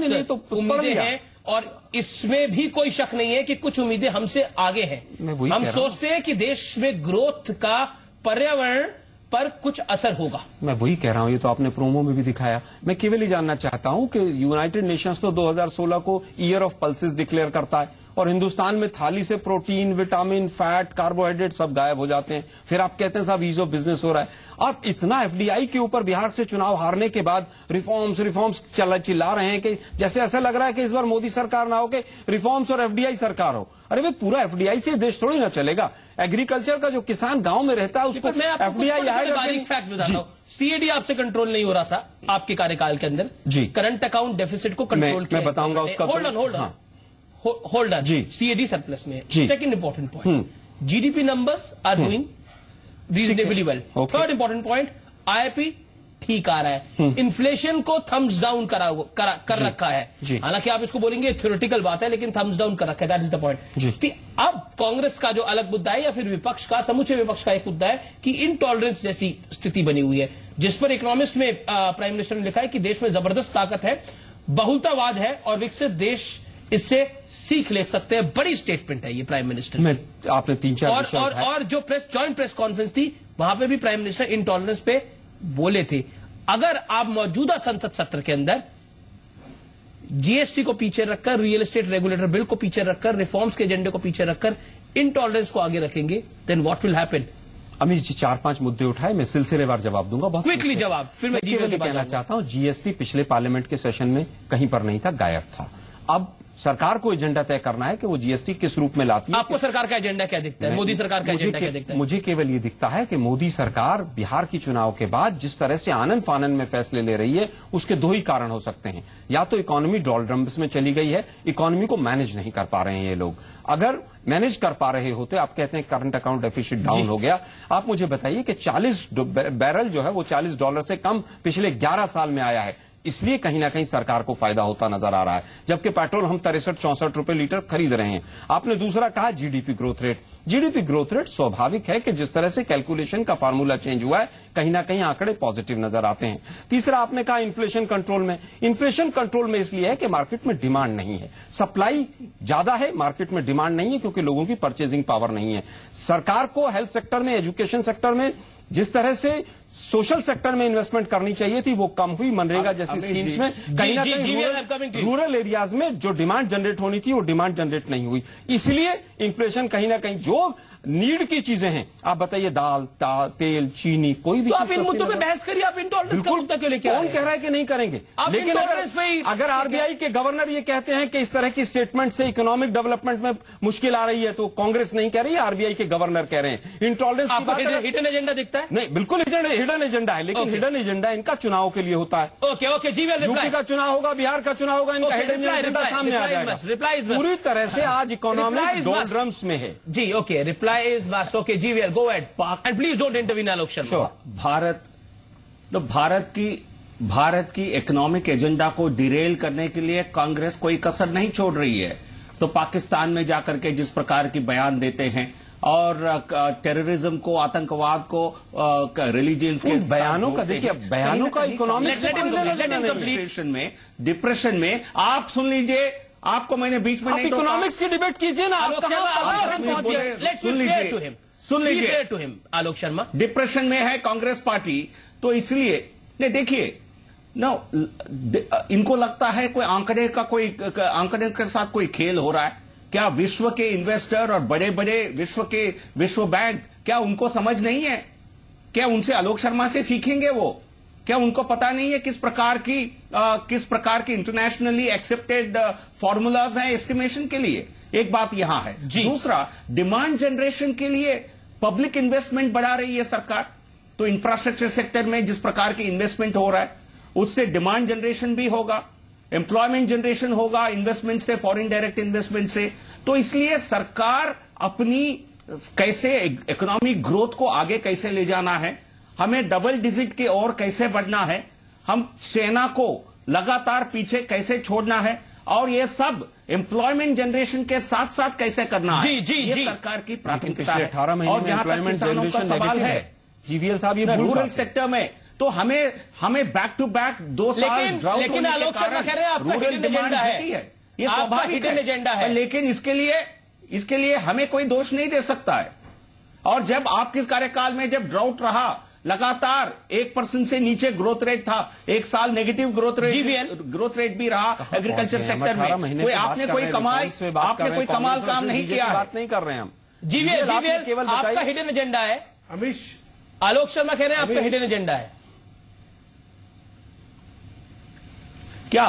उम्मीदें हैं और इसमें भी कोई शक नहीं है कि कुछ उम्मीदें हमसे आगे हैं। हम सोचते हैं कि देश में ग्रोथ का पर्यावरण पर कुछ असर होगा। मैं वही कह रहा हूं, ये तो आपने प्रोमो में भी दिखाया। मैं केवल ही जानना चाहता हूं कि यूनाइटेड नेशंस तो 2016 को ईयर ऑफ पल्सेस डिक्लेयर करता है और हिंदुस्तान में थाली से प्रोटीन, विटामिन, फैट, कार्बोहाइड्रेट सब गायब हो जाते हैं। फिर आप कहते हैं साहब ईज ऑफ बिजनेस हो रहा है। आप इतना एफडीआई के ऊपर बिहार से चुनाव हारने के बाद रिफॉर्म्स चिल्ला रहे हैं कि जैसे ऐसा लग रहा है कि इस बार मोदी सरकार ना हो के रिफॉर्म्स और एफडीआई सरकार हो। अरे भाई, पूरा एफडीआई से देश थोड़ी ना चलेगा। एग्रीकल्चर का जो किसान गांव में रहता है उसको एफडीआई आएगा। फैक्ट बताता हूं, सीएडी आपसे कंट्रोल नहीं हो रहा था आपके कार्यकाल के अंदर जी। करंट अकाउंट डेफिसिट को कंट्रोल मैं बताऊंगा उसका। होल्ड ऑन जी, सीएडी सरप्लस में। Second important point, GDP numbers are doing reasonably well. Third important point, IIP ठीक आ रहा है। इन्फ्लेशन को थम्स डाउन कर रखा है। हालांकि आप इसको बोलेंगे थ्योरेटिकल बात है, लेकिन थम्स डाउन कर रखा है। That is the point. अब कांग्रेस का जो अलग मुद्दा है या फिर विपक्ष का, समूचे विपक्ष का एक मुद्दा है कि इनटॉलरेंस जैसी स्थिति बनी हुई है, जिस पर इकोनॉमिस्ट में प्राइम मिनिस्टर ने लिखा है कि देश में जबरदस्त ताकत है, बहुलतावाद है और विकसित देश इससे सीख ले सकते हैं। बड़ी स्टेटमेंट है ये प्राइम मिनिस्टर में। आपने 3-4 और जो जॉइंट प्रेस कॉन्फ्रेंस थी वहां पे भी प्राइम मिनिस्टर इनटॉलरेंस पे बोले थे। अगर आप मौजूदा संसद सत्र के अंदर जीएसटी को पीछे रखकर, रियल एस्टेट रेगुलेटर बिल को पीछे रखकर, रिफॉर्म्स के एजेंडे को पीछे रखकर इनटॉलरेंस को आगे रखेंगे, then what will happen? Amit ji 4-5 मुद्दे उठाए, मैं सिलसिलेवार जवाब दूंगा, बहुत क्विकली जवाब। फिर मैं जीवन कहना चाहता हूं, जीएसटी पिछले पार्लियामेंट के सेशन में कहीं पर नहीं था, गायब था। अब सरकार को एजेंडा तय करना है कि वो जीएसटी किस रूप में लाती है। आपको सरकार का एजेंडा क्या दिखता है? मोदी सरकार का एजेंडा क्या दिखता है? मुझे केवल ये दिखता है कि मोदी सरकार बिहार की चुनाव के बाद जिस तरह से आनन फानन में फैसले ले रही है, उसके 2 ही कारण हो सकते हैं। या तो इकोनॉमी डॉलरम्स में चली गई है, इकोनॉमी को मैनेज नहीं कर पा रहे हैं ये लोग। अगर मैनेज कर पा रहे होते, आप कहते हैं करंट अकाउंट डेफिसिट डाउन हो गया, आप मुझे बताइए कि 40 बैरल जो है वो $40 से कम पिछले 11 साल में आया है। इसलिए कहीं ना कहीं सरकार को फायदा होता नजर आ रहा है, जबकि पेट्रोल हम 63-64 रुपए लीटर खरीद रहे हैं। आपने दूसरा कहा GDP growth rate, GDP growth rate स्वाभाविक है कि जिस तरह से कैलकुलेशन का फार्मूला चेंज हुआ है कहीं ना कहीं आंकड़े पॉजिटिव नजर आते हैं। तीसरा आपने कहा इन्फ्लेशन कंट्रोल में, इन्फ्लेशन कंट्रोल में इसलिए है कि मार्केट में डिमांड नहीं है, सप्लाई ज्यादा है, मार्केट में डिमांड नहीं है क्योंकि लोगों की परचेजिंग पावर नहीं है। सरकार को हेल्थ सेक्टर में, एजुकेशन सेक्टर में जिस तरह से सोशल सेक्टर में इन्वेस्टमेंट करनी चाहिए थी वो कम हुई। मनरेगा जैसी स्कीम्स में कहीं ना कहीं रूरल एरियाज में जो डिमांड जनरेट होनी थी वो डिमांड जनरेट नहीं हुई, इसलिए इन्फ्लेशन कहीं ना कहीं जो नीड की चीजें हैं, आप बताइए दाल, तेल, चीनी, कोई भी। तो आप इन मुद्दों पे बहस करिए, आप इंटॉलरेंस का मुद्दा क्यों लेके आ रहे हैं? कौन कह रहा है कि नहीं करेंगे? लेकिन अगर आरबीआई के गवर्नर ये कहते हैं कि इस तरह की स्टेटमेंट से इकोनॉमिक डेवलपमेंट में मुश्किल आ रही है तो कांग्रेस नहीं कह रही है, आरबीआई के गवर्नर कह रहे हैं। इंटॉलरेंस की बात हिडन एजेंडा दिखता है? नहीं, बिल्कुल हिडन एजेंडा है, लेकिन हिडन एजेंडा इनका चुनाव के लिए होता है। ओके जी, यूपी का चुनाव होगा, बिहार का चुनाव होगा, इनका हिडन एजेंडा सामने आ जाएगा। पूरी तरह से आज इकोनॉमी डोल्ड्रम्स में है। जी okay, reply is must. Okay जी, we'll go at end please don't intervene Alok Sharma. Bharat की इकोनॉमिक एजेंडा को डिरेल करने के लिए कांग्रेस कोई कसर नहीं छोड़ रही है। तो पाकिस्तान में जाकर के जिस प्रकार की बयान देते हैं और टेररिज्म को, आतंकवाद को, रिलीजियंस के बयानों का देखिए, बयानों का इकोनॉमिक डिप्रेशन में आप सुन लीजिए, आपको मैंने बीच में नहीं इकोनॉमिक्स की डिबेट कीजिए ना, सुन लीजिए आलोक शर्मा डिप्रेशन में है कांग्रेस पार्टी, तो इसलिए नहीं देखिए इनको लगता है कोई आंकड़े के साथ कोई खेल हो रहा है क्या? विश्व के इन्वेस्टर और बड़े बड़े विश्व बैंक क्या उनको समझ नहीं है? क्या उनसे आलोक शर्मा से सीखेंगे वो? क्या उनको पता नहीं है किस प्रकार की इंटरनेशनली एक्सेप्टेड फॉर्मूलाज हैं एस्टिमेशन के लिए? एक बात यहां है। दूसरा, डिमांड जनरेशन के लिए पब्लिक इन्वेस्टमेंट बढ़ा रही है सरकार, तो इंफ्रास्ट्रक्चर सेक्टर में जिस प्रकार की इन्वेस्टमेंट हो रहा है उससे डिमांड जनरेशन भी होगा, एम्प्लॉयमेंट जनरेशन होगा इन्वेस्टमेंट से, फॉरेन डायरेक्ट इन्वेस्टमेंट से। तो इसलिए सरकार अपनी कैसे इकोनॉमिक ग्रोथ को आगे कैसे ले जाना है, हमें डबल डिजिट की ओर कैसे बढ़ना है, हम चाइना को लगातार पीछे कैसे छोड़ना है, और ये सब एम्प्लॉयमेंट जनरेशन के साथ साथ कैसे करना है, ये सरकार की प्राथमिकता है। 18 महीने में एम्प्लॉयमेंट जनरेशन सवाल है जीवीएल साहब, ये रूरल सेक्टर में तो हमें बैक टू बैक 2 साल ड्राउट होने के कारण रूरल डिमांड घटी है, ये स्वाभाविक एजेंडा है। लेकिन इसके लिए हमें कोई दोष नहीं दे सकता है। और जब आपके कार्यकाल में जब ड्राउट रहा, लगातार 1% से नीचे ग्रोथ रेट था, एक साल नेगेटिव ग्रोथ रेट भी रहा एग्रीकल्चर सेक्टर में, आपने कोई कमाल काम नहीं किया है। बात नहीं कर रहे हैं हम। जीवीएल आपका हिडन एजेंडा है। अमीश, आलोक शर्मा कह रहे हैं आपका हिडन एजेंडा है क्या?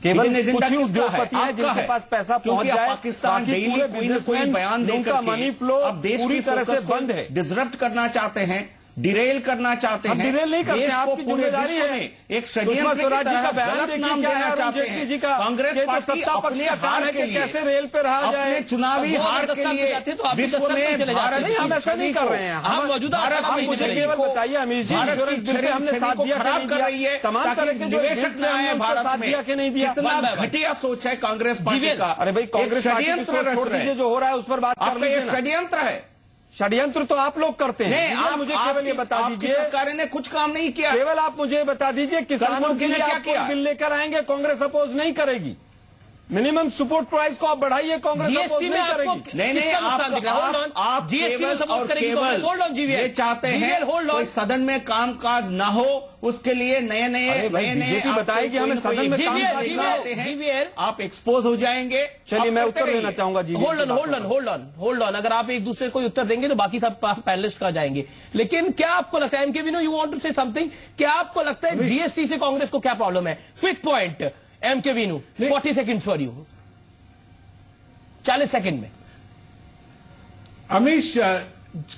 केवल कुछ ही उद्योगपति हैं जिनके पास पैसा पहुंच जाए, पाकिस्तान डेली कोई न कोई बयान देकर मनी फ्लो अब देश पूरी तरह से बंद है, डिसरप्ट करना चाहते हैं, डिरेल करना चाहते हैं। डिरेल नहीं करते, आपकी जिम्मेदारी है। एक षड्यंत्र स्वराज जी का बयान देखिए क्या है, अरुण जेटली जी का, कांग्रेस पार्टी अपने हार के लिए, कैसे रेल पे रहा जाए, चुनावी हार के लिए विश्व में भारत, नहीं हम ऐसा नहीं कर रहे हैं। हम मौजूदा आप मुझे केवल बताइए अमीश जी, इंश्योरेंस बिल पे हमने साथ दिया खराब कर रही है, तमाम तरह के जो निवेशक न आए भारत में, कितना घटिया सोच है कांग्रेस पार्टी का। अरे भाई कांग्रेस पार्टी छोड़ दीजिए, जो हो रहा है उस पर बात कर लीजिए। ये षड्यंत्र है। षड्यंत्र तो आप लोग करते हैं। आप मुझे केवल ये बता दीजिए, सरकार ने कुछ काम नहीं किया। केवल आप मुझे बता दीजिए, किसानों के लिए आप बिल लेकर आएंगे, कांग्रेस अपोज नहीं करेगी। मिनिमम सपोर्ट प्राइस को आप बढ़ाइए, कांग्रेस जीएसटी में करेगी। नहीं आप जीएसटी में सपोर्ट करेंगे, ये चाहते हैं कोई सदन में कामकाज ना हो, उसके लिए नए बीजेपी बताएगी हमें सदन में कामकाज ना हो, आप एक्सपोज हो जाएंगे। चलिए मैं उत्तर देना चाहूंगा जी। होल्ड ऑन अगर आप एक दूसरे को उत्तर देंगे तो बाकी सब पैनलिस्ट का जाएंगे। लेकिन क्या आपको लगता है, MK Vinu you want to say something, क्या आपको लगता है जीएसटी से कांग्रेस को क्या प्रॉब्लम है? Quick point MK Vinu, 40 seconds for you, 40 second में। अमीश,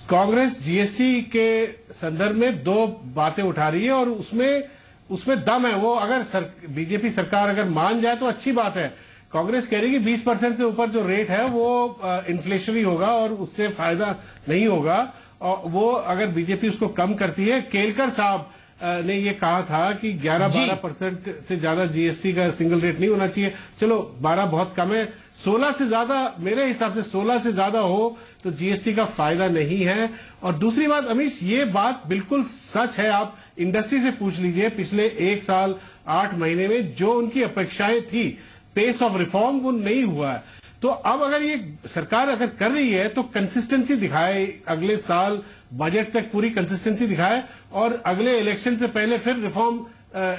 कांग्रेस जीएसटी के संदर्भ में 2 बातें उठा रही है और उसमें दम है। वो अगर बीजेपी सरकार अगर मान जाए तो अच्छी बात है। कांग्रेस कह रही है कि 20% से ऊपर जो रेट है वो इन्फ्लेशनरी होगा और उससे फायदा नहीं होगा, और वो अगर बीजेपी उसको कम करती है। केलकर साहब ने ये कहा था कि 11-12% से ज्यादा जीएसटी का सिंगल रेट नहीं होना चाहिए। चलो 12 बहुत कम है, 16 से ज्यादा, मेरे हिसाब से 16 से ज्यादा हो तो जीएसटी का फायदा नहीं है। और दूसरी बात अमीश, ये बात बिल्कुल सच है, आप इंडस्ट्री से पूछ लीजिए, पिछले 1 साल 8 महीने में जो उनकी अपेक्षाएं थी, पेस ऑफ रिफॉर्म वो नहीं हुआ है। तो अब अगर ये सरकार अगर कर रही है तो कंसिस्टेंसी दिखाए, अगले साल बजट तक पूरी कंसिस्टेंसी दिखाए और अगले इलेक्शन से पहले फिर रिफॉर्म,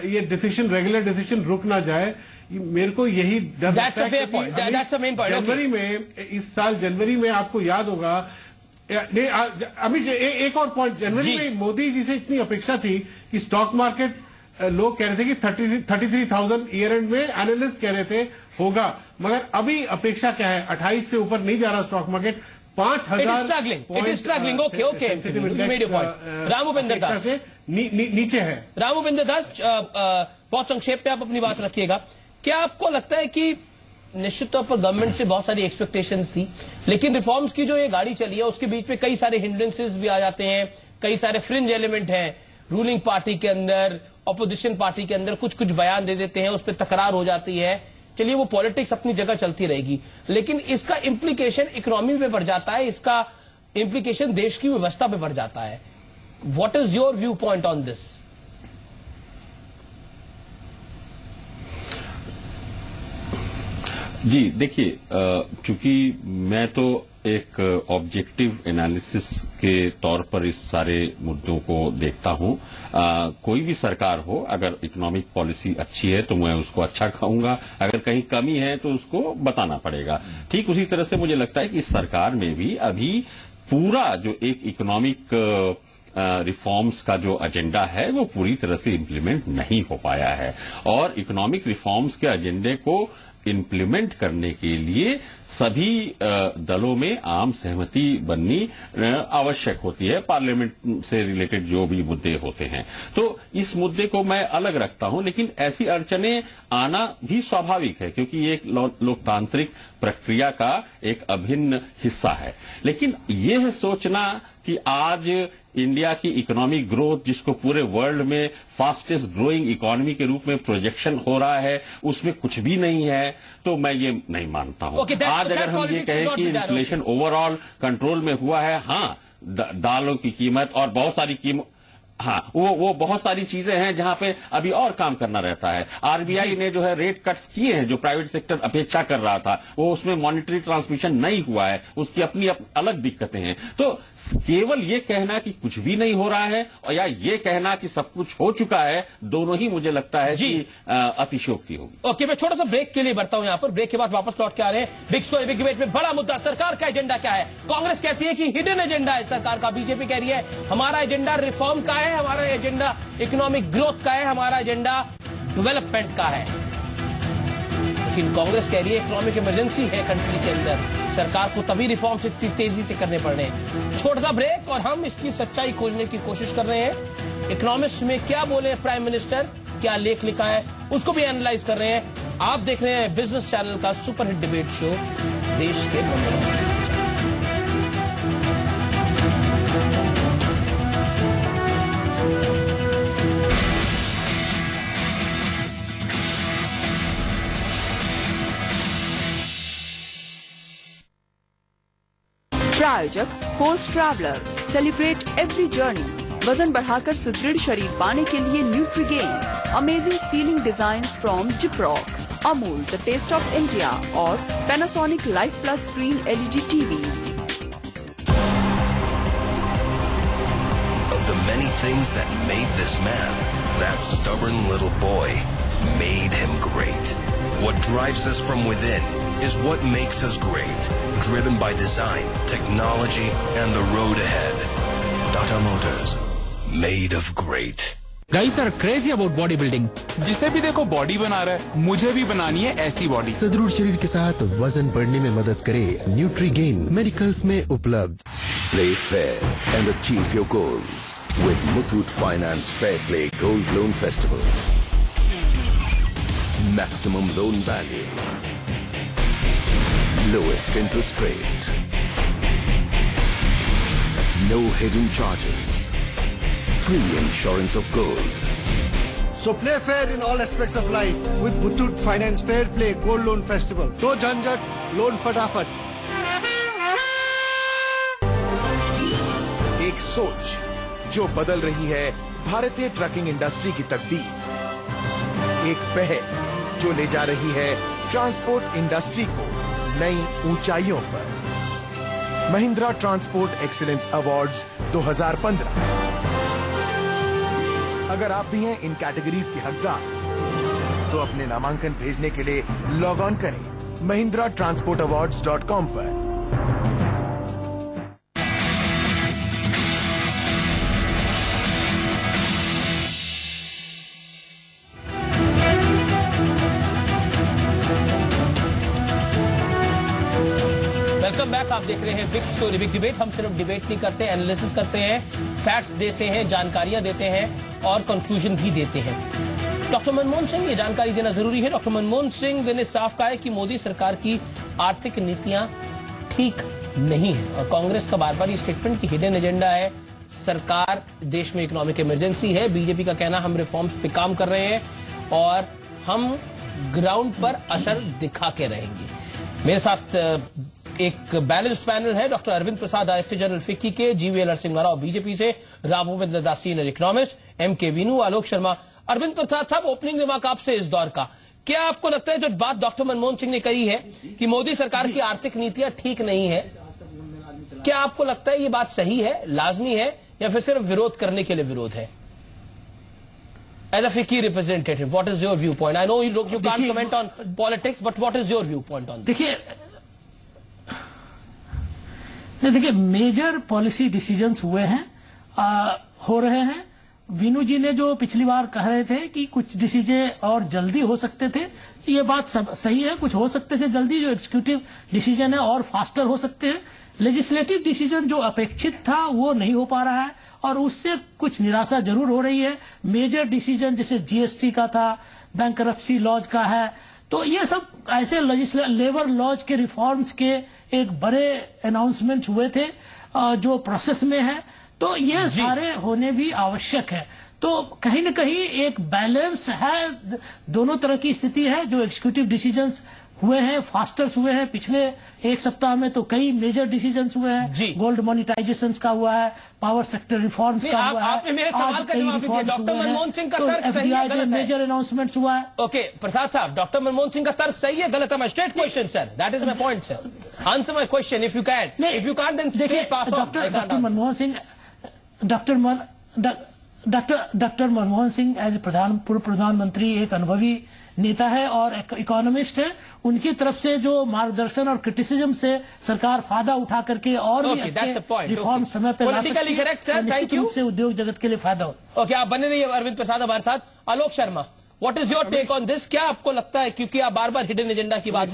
ये डिसीजन, रेगुलर डिसीजन रुक ना जाए। मेरे को यही डर लगता है। जनवरी में, इस साल जनवरी में आपको याद होगा, नहीं अभी एक और पॉइंट, जनवरी में मोदी जी से इतनी अपेक्षा थी कि स्टॉक मार्केट, लोग कह रहे थे कि 33,000 ईयर एंड में, एनालिस्ट कह रहे थे होगा, मगर अभी अपेक्षा क्या है, 28 से ऊपर नहीं जा रहा स्टॉक मार्केट, 5,000 रामभूपेंद्र दास से नीचे है। रामभूपेंद्र दास, बहुत संक्षेप में आप अपनी बात रखिएगा। क्या आपको लगता है कि निश्चित तौर पर गवर्नमेंट से बहुत सारी एक्सपेक्टेशंस थी, लेकिन रिफॉर्म्स की जो ये गाड़ी चली है उसके बीच में कई सारे हिंड्रेंसेस भी आ जाते हैं, कई सारे फ्रिंज एलिमेंट हैं, रूलिंग पार्टी के अंदर, ऑपोजिशन पार्टी के अंदर कुछ कुछ बयान दे देते हैं, उस पर तकरार हो जाती है। चलिए वो पॉलिटिक्स अपनी जगह चलती रहेगी, लेकिन इसका इम्प्लीकेशन इकोनॉमी पे पड़ जाता है, इसका इम्प्लीकेशन देश की व्यवस्था पे पड़ जाता है। What is your view point on this? जी देखिए, चूंकि मैं तो एक ऑब्जेक्टिव एनालिसिस के तौर पर इस सारे मुद्दों को देखता हूं। कोई भी सरकार हो, अगर इकोनॉमिक पॉलिसी अच्छी है तो मैं उसको अच्छा कहूंगा, अगर कहीं कमी है तो उसको बताना पड़ेगा। ठीक उसी तरह से मुझे लगता है कि इस सरकार में भी अभी पूरा जो एक इकोनॉमिक रिफॉर्म्स का जो एजेंडा है वो पूरी तरह से इम्प्लीमेंट नहीं हो पाया है, और इकोनॉमिक रिफॉर्म्स के एजेंडे को इम्प्लीमेंट करने के लिए सभी दलों में आम सहमति बननी आवश्यक होती है, पार्लियामेंट से रिलेटेड जो भी मुद्दे होते हैं। तो इस मुद्दे को मैं अलग रखता हूं, लेकिन ऐसी अड़चनें आना भी स्वाभाविक है क्योंकि ये एक लोकतांत्रिक प्रक्रिया का एक अभिन्न हिस्सा है। लेकिन यह सोचना कि आज इंडिया की इकोनॉमिक ग्रोथ, जिसको पूरे वर्ल्ड में फास्टेस्ट ग्रोइंग इकोनॉमी के रूप में प्रोजेक्शन हो रहा है, उसमें कुछ भी नहीं है, तो मैं ये नहीं मानता हूं। आज अगर हम ये कहें कि इन्फ्लेशन ओवरऑल कंट्रोल में हुआ है, हाँ, दालों की कीमत और बहुत सारी कीमत, हाँ, वो बहुत सारी चीजें हैं जहां पे अभी और काम करना रहता है। आरबीआई ने जो है रेट कट्स किए हैं, जो प्राइवेट सेक्टर अपेक्षा कर रहा था, वो उसमें मॉनेटरी ट्रांसमिशन नहीं हुआ है, उसकी अपनी अलग दिक्कतें हैं। तो केवल ये कहना कि कुछ भी नहीं हो रहा है और या ये कहना कि सब कुछ हो चुका है, दोनों ही मुझे लगता है कि अतिशयोक्ति होगी। ओके, मैं छोटा सा ब्रेक के लिए बढ़ता हूं यहाँ पर। ब्रेक के बाद वापस लौट के आ रहे हैं। बिग स्टोरी बिग डिबेट में बड़ा मुद्दा, सरकार का एजेंडा क्या है? कांग्रेस कहती है कि हिडन एजेंडा है सरकार का, बीजेपी कह रही है हमारा एजेंडा रिफॉर्म का है, हमारा एजेंडा इकोनॉमिक ग्रोथ का है, हमारा एजेंडा डेवलपमेंट का है। लेकिन कांग्रेस कह रही है इकोनॉमिक इमरजेंसी है कंट्री के अंदर, सरकार को तभी रिफॉर्म्स इतनी तेजी से करने पड़ रहे हैं। छोटा सा ब्रेक और हम इसकी सच्चाई खोजने की कोशिश कर रहे हैं। इकोनॉमिस्ट में क्या बोले प्राइम मिनिस्टर, क्या लेख लिखा है, उसको भी एनालाइज कर रहे हैं। आप देख रहे हैं बिजनेस चैनल का सुपरहिट डिबेट शो, देश के नंबर 1। प्रायोजक host traveller, celebrate every journey. वजन बढ़ाकर सुदृढ़ शरीर पाने के लिए Nutrigain, amazing ceiling designs from Gyproc, Amul the taste of India और Panasonic life plus screen LED TVs. Of the many things that made this man, that stubborn little boy, made him great. What drives us from within is what makes us great. Driven by design, technology, and the road ahead. Tata Motors, made of great. Guys are crazy about bodybuilding. जिसे भी देखो body बना रहा है, मुझे भी बनानी है ऐसी बॉडी। सुदृढ़ शरीर के साथ वजन बढ़ने में मदद करे न्यूट्रीगेन, मेडिकल्स में उपलब्ध। Play fair and achieve your goals with Muthoot Finance Fair Play Gold Loan Festival. Maximum loan value. Lowest interest rate. No hidden charges. free insurance of gold. So play fair in all aspects of life with Muthoot Finance Fair Play Gold Loan Festival. No janjat, loan फटाफट. एक सोच जो बदल रही है भारतीय trucking industry की तकदीर. एक पहल जो ले जा रही है ट्रांसपोर्ट इंडस्ट्री को नई ऊंचाइयों पर. Mahindra transport excellence awards 2015. अगर आप भी हैं इन कैटेगरीज के हकदार तो अपने नामांकन भेजने के लिए लॉग ऑन करें mahindratransportawards.com पर. Welcome back. आप देख रहे हैं बिग स्टोरी बिग डिबेट. हम सिर्फ डिबेट नहीं करते, एनालिसिस करते हैं, फैक्ट्स देते हैं, जानकारियां देते हैं और कंक्लूजन भी देते हैं. डॉक्टर मनमोहन सिंह, ये जानकारी देना जरूरी है. डॉक्टर मनमोहन सिंह ने साफ कहा है कि मोदी सरकार की आर्थिक नीतियां ठीक नहीं है और कांग्रेस का बार बार ये स्टेटमेंट की हिडन एजेंडा है. सरकार देश में इकोनॉमिक इमरजेंसी है. बीजेपी का कहना हम रिफॉर्म्स पे काम कर रहे हैं और हम ग्राउंड पर असर दिखा के रहेंगे. मेरे साथ एक बैलेंस्ड पैनल है. Doctor Arvind Prasad, director general FICCI के, जीवी नरसिम्हा राव बीजेपी से, Ram Govind Das senior economist, MK Veenu, Alok Sharma. Arvind Prasad साहब, ओपनिंग रिमार्क आपसे इस दौर का. क्या आपको लगता है जो बात डॉक्टर मनमोहन सिंह ने कही है कि मोदी सरकार की आर्थिक नीतियां ठीक नहीं है, क्या आपको लगता है ये बात सही है, लाजमी है, या फिर सिर्फ विरोध करने के लिए विरोध है? As a FICCI representative, what is your viewpoint? I know you can't comment on politics, but what is your viewpoint on this? देखिए मेजर पॉलिसी डिसीजंस हुए हैं, हो रहे हैं. वीनू जी ने जो पिछली बार कह रहे थे कि कुछ डिसीजन और जल्दी हो सकते थे, ये बात सही है. कुछ हो सकते थे जल्दी, जो एग्जीक्यूटिव डिसीजन है और फास्टर हो सकते हैं. लेजिस्लेटिव डिसीजन जो अपेक्षित था वो नहीं हो पा रहा है और उससे कुछ निराशा जरूर हो रही है. मेजर डिसीजन जैसे जीएसटी का था, बैंकरप्सी लॉज का है, तो ये सब ऐसे लेबर लॉज के रिफॉर्म्स के एक बड़े अनाउंसमेंट हुए थे जो प्रोसेस में है. तो ये सारे होने भी आवश्यक है. तो कहीं न कहीं एक बैलेंस्ड है, दोनों तरह की स्थिति है. जो एग्जीक्यूटिव डिसीजंस हुए हैं, फास्टर्स हुए हैं. पिछले एक सप्ताह में तो कई मेजर डिसीजंस हुए हैं. गोल्ड मोनिटाइजेशन का हुआ है, पावर सेक्टर रिफॉर्म्स का हुआ है. आपने मेरे सवाल का जवाब दिया. डॉक्टर मनमोहन सिंह का तर्क सही है, गलत है? मेजर अनाउंसमेंट्स हुआ है. ओके प्रसाद साहब, डॉक्टर मनमोहन सिंह का तर्क सही है, गलत है? My straight question sir, that is my point sir. Answer my question if you can. If you can't then straight pass on. Doctor Manmohan Singh, doctor Manmohan Singh as पूर्व प्रधानमंत्री एक अनुभवी नेता है और इकोनॉमिस्ट है. उनकी तरफ से जो मार्गदर्शन और क्रिटिसिज्म से सरकार फायदा उठा करके और भी अच्छे रिफॉर्म समय पे ला सकती है, निश्चित रूप से उद्योग जगत के लिए फायदा हो. ओके, आप बने रहिए अरविंद प्रसाद हमारे साथ. Alok Sharma, what is your take on this? क्या आपको लगता है, क्योंकि आप बार बार हिडन एजेंडा की बात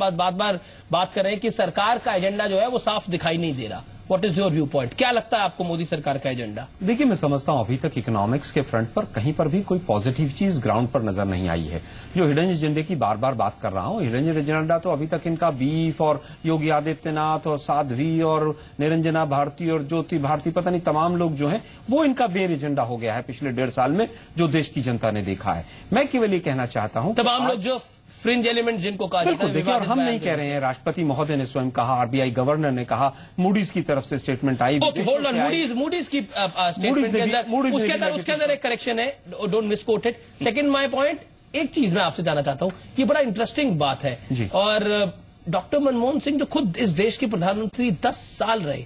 कर रहे हैं कि सरकार का एजेंडा जो है वो साफ दिखाई नहीं दे रहा. What is your view point? क्या लगता है आपको मोदी सरकार का एजेंडा? देखिए, मैं समझता हूं अभी तक इकोनॉमिक्स के फ्रंट पर कहीं पर भी कोई पॉजिटिव चीज ग्राउंड पर नजर नहीं आई है. जो हिडन एजेंडे की बार बार बात कर रहा हूं, हिडन एजेंडा तो अभी तक इनका बीफ और योगी आदित्यनाथ और साध्वी और निरंजना भारती और ज्योति भारती, पता नहीं तमाम लोग जो हैं, वो इनका बेर एजेंडा हो गया है पिछले 1.5 साल में, जो देश की जनता ने देखा है. मैं केवल ये कहना चाहता हूं, तमाम लोग जो फ्रिंज एलिमेंट जिनको कहा जाता है, देखिए, और हम नहीं कह रहे हैं, राष्ट्रपति महोदय ने स्वयं कहा, आरबीआई गवर्नर ने कहा, मूडीज की तरफ से स्टेटमेंट आई. मूडीज की स्टेटमेंट के अंदर एक करेक्शन है, don't misquote it. Second my point, एक चीज मैं आपसे जानना चाहता हूं, ये बड़ा इंटरेस्टिंग बात है. और डॉक्टर मनमोहन सिंह जो खुद इस देश के प्रधानमंत्री 10 साल रहे,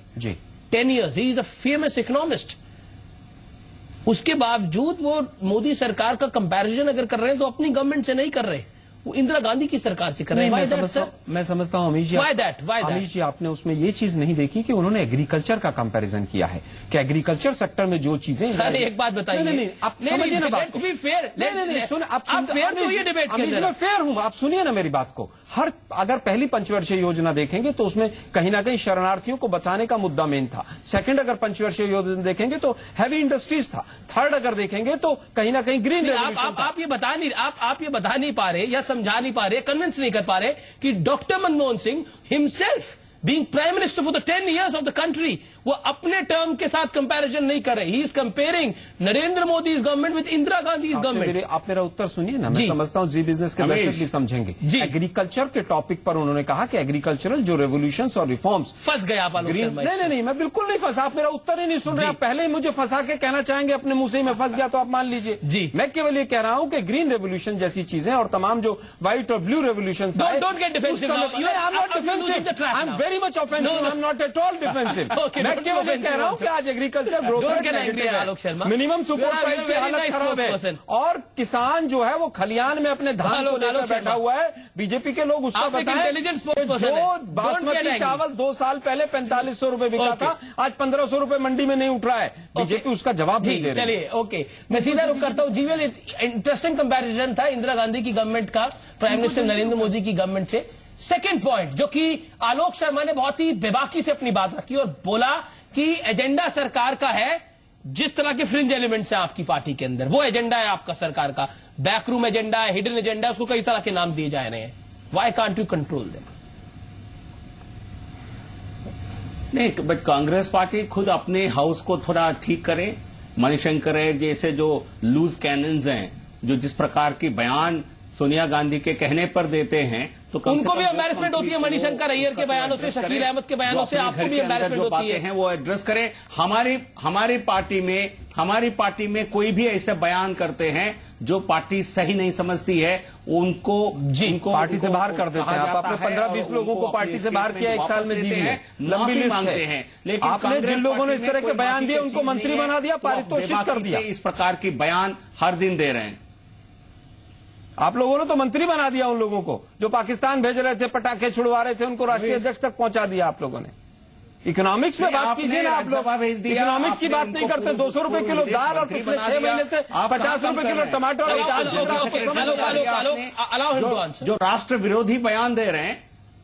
10 years, he is a famous economist. उसके बावजूद वो मोदी सरकार का कंपैरिजन अगर कर रहे हैं तो अपनी गवर्नमेंट से नहीं कर रहे, वो इंदिरा गांधी की सरकार से कर रहे हैं. मैं समझता हूं अमीश जी, अमीश जी, आपने उसमें ये चीज नहीं देखी कि उन्होंने एग्रीकल्चर का कंपैरिजन किया है कि एग्रीकल्चर सेक्टर में जो चीजें. सर एक बात बताइए, नहीं, आप समझिए ना बात को. फेयर, नहीं, सुन, आप फेयर तो ये डिबेट मैं फेयर हूं, आप सुनिए ना मेरी बात को. अगर पहली पंचवर्षीय योजना देखेंगे तो उसमें कहीं ना कहीं शरणार्थियों को बचाने का मुद्दा मेन था. सेकंड अगर पंचवर्षीय योजना देखेंगे तो हैवी इंडस्ट्रीज था. थर्ड अगर देखेंगे तो कहीं ना कहीं ग्रीन रेवोल्यूशन था. आप ये बता नहीं पा रहे या समझा नहीं पा रहे, कन्विंस नहीं कर पा रहे कि doctor Manmohan Singh himself being prime minister for the 10 years of the country, वो अपने टर्म के साथ कंपैरिजन नहीं कर रहे। He is comparing Narendra Modi government with Indira Gandhi government. आप मेरा उत्तर सुनिए ना, मैं समझता हूं जी बिजनेस के दर्शक भी समझेंगे। एग्रीकल्चर के टॉपिक पर उन्होंने कहा कि एग्रीकल्चरल जो रेवोल्यूशंस और रिफॉर्म्स। फंस गए आप आलोक शर्मा। नहीं, मैं बिल्कुल नहीं फंसा। आप मेरा उत्तर ही नहीं सुन रहे। आप पहले ही मुझे फंसा के कहना चाहेंगे अपने मुंह से ही मैं फंस गया, तो आप मान लीजिए। मैं केवल ये कह रहा हूं कि ग्रीन रेवोल्यूशन जैसी चीजें और तमाम जो व्हाइट और blue revolution, don't get defensive now. I am not defensive, I am very much offensive, I am not at all defensive. मैं केवल ये कह रहा हूं कि आज agriculture growth, minimum support price की हालत खराब है और किसान जो है वो खलियान में अपने धान को लेकर बैठा हुआ है। बीजेपी के लोग उसको बताएं, जो बासमती चावल 2 साल पहले 4500 रुपए बिका था, आज 1500 रुपए मंडी में नहीं उठ रहा है। बीजेपी उसका जवाब नहीं दे रही। चलिए ओके, मैं सीधा रुक करता हूं। जीवन इंटरेस्टिंग कंपैरिजन था इंदिरा गांधी की गवर्नमेंट का प्राइम मिनिस्टर नरेंद्र मोदी की गवर्नमेंट से। सेकंड पॉइंट जो कि आलोक शर्मा ने बहुत ही बेबाकी से अपनी बात रखी और बोला कि एजेंडा सरकार का है, जिस तरह के फ्रिंज एलिमेंट्स हैं आपकी पार्टी के अंदर, वो एजेंडा है आपका सरकार का। बैकरूम एजेंडा है, हिडन एजेंडा है, उसको कई तरह के नाम दिए जा रहे हैं। Why can't you control them? नहीं, बट कांग्रेस पार्टी खुद अपने हाउस को थोड़ा ठीक करे। मणिशंकर जैसे जो लूज कैनन्स हैं, जो जिस प्रकार की बयान सोनिया गांधी के कहने पर देते हैं, तो उनको भी एम्बैरेसमेंट होती है। मणिशंकर अय्यर के बयानों से, शकील अहमद के बयानों से आपको भी एम्बैरेसमेंट होती है। वो एड्रेस करें। हमारी पार्टी में कोई भी ऐसे बयान करते हैं जो पार्टी सही नहीं समझती है, उनको पार्टी से बाहर कर देते हैं। आप अपने 15-20 लोगों को पार्टी से बाहर किया 1 साल में, जी हैं, लंबी लिस्ट मांगते हैं। लेकिन आपने जिन लोगों ने इस तरह के बयान दिए उनको मंत्री बना दिया, पारितोषिक कर दिया। इस प्रकार की बयान हर दिन दे रहे हैं। आप लोगों ने तो मंत्री बना दिया उन लोगों को जो पाकिस्तान भेज रहे थे, पटाखे छुड़वा रहे थे, उनको राष्ट्रीय अध्यक्ष तक पहुंचा दिया आप लोगों ने। इकोनॉमिक्स में बात कीजिए ना आप लोग। इकोनॉमिक्स की बात नहीं करते। 200 रुपए किलो दाल और पिछले 6 महीने से 50 रुपए किलो टमाटर और प्याज। जो राष्ट्र विरोधी बयान दे रहे हैं,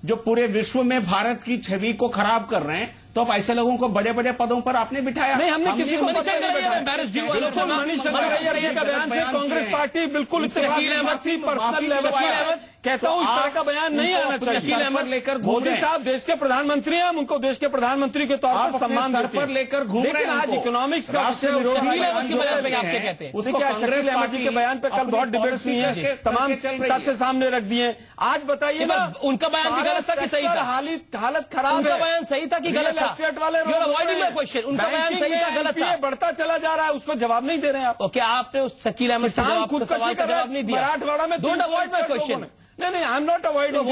जो पूरे विश्व में भारत की छवि को खराब कर रहे हैं, तो अब ऐसे लोगों को बड़े बड़े पदों पर आपने बिठाया। नहीं, हमने किसी को मनीषंकर अय्यर जी का बयान से कांग्रेस पार्टी बिल्कुल पर्सनल लेवल कहता हूं, इस तरह का बयान नहीं आना चाहिए। मोदी साहब देश के प्रधानमंत्री हैं, हम उनको देश के प्रधानमंत्री के तौर पर सम्मान सर पर लेकर घूम रहे हैं। आज इकोनॉमिक्स का शकील अहमद जी के बयान पे कल बहुत डिबेट्स हुई है, तमाम तथ्य सामने रख दिए। आज बताइए ना, उनका बयान भी गलत था कि सही था? हालत खराब है। उनका बयान सही था कि गलत था? स्टेट वाले क्वेश्चन, उनका बयान सही था गलत था? बढ़ता चला जा रहा है, उसमें जवाब नहीं दे रहे हैं आप। ओके, आपने उस शकील अहमद से सवाल का जवाब नहीं दिया। मराठवाड़ा में डोंट अवॉइड माय क्वेश्चन। नहीं, I am not avoiding.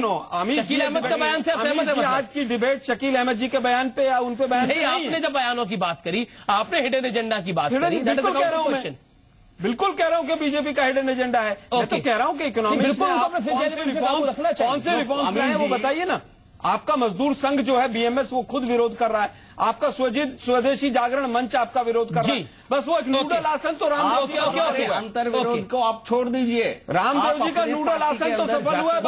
No, Shakeel Ahmed का बयान से सहमत है? आज की डिबेट शकील अहमद जी के बयान पे या उन पे बयान नहीं, आपने जब बयानों की बात करी, आपने हिडन एजेंडा की बात करी। बिल्कुल कह रहा हूं कि बीजेपी का हिडन एजेंडा है। मैं तो कह रहा हूं कि इकोनॉमिक्स में कौन से रिफॉर्म्स लाए वो बताइए ना। आपका मजदूर संघ जो है बीएमएस, वो खुद विरोध कर रहा है। आपका स्वदेशी जागरण मंच आपका विरोध कर रहा है। बस वो एक नूडल आसन तो रामदेव जी का अंतर विरोध को आप छोड़ दीजिए। रामदेव जी का नूडल आसन तो सफल हुआ है।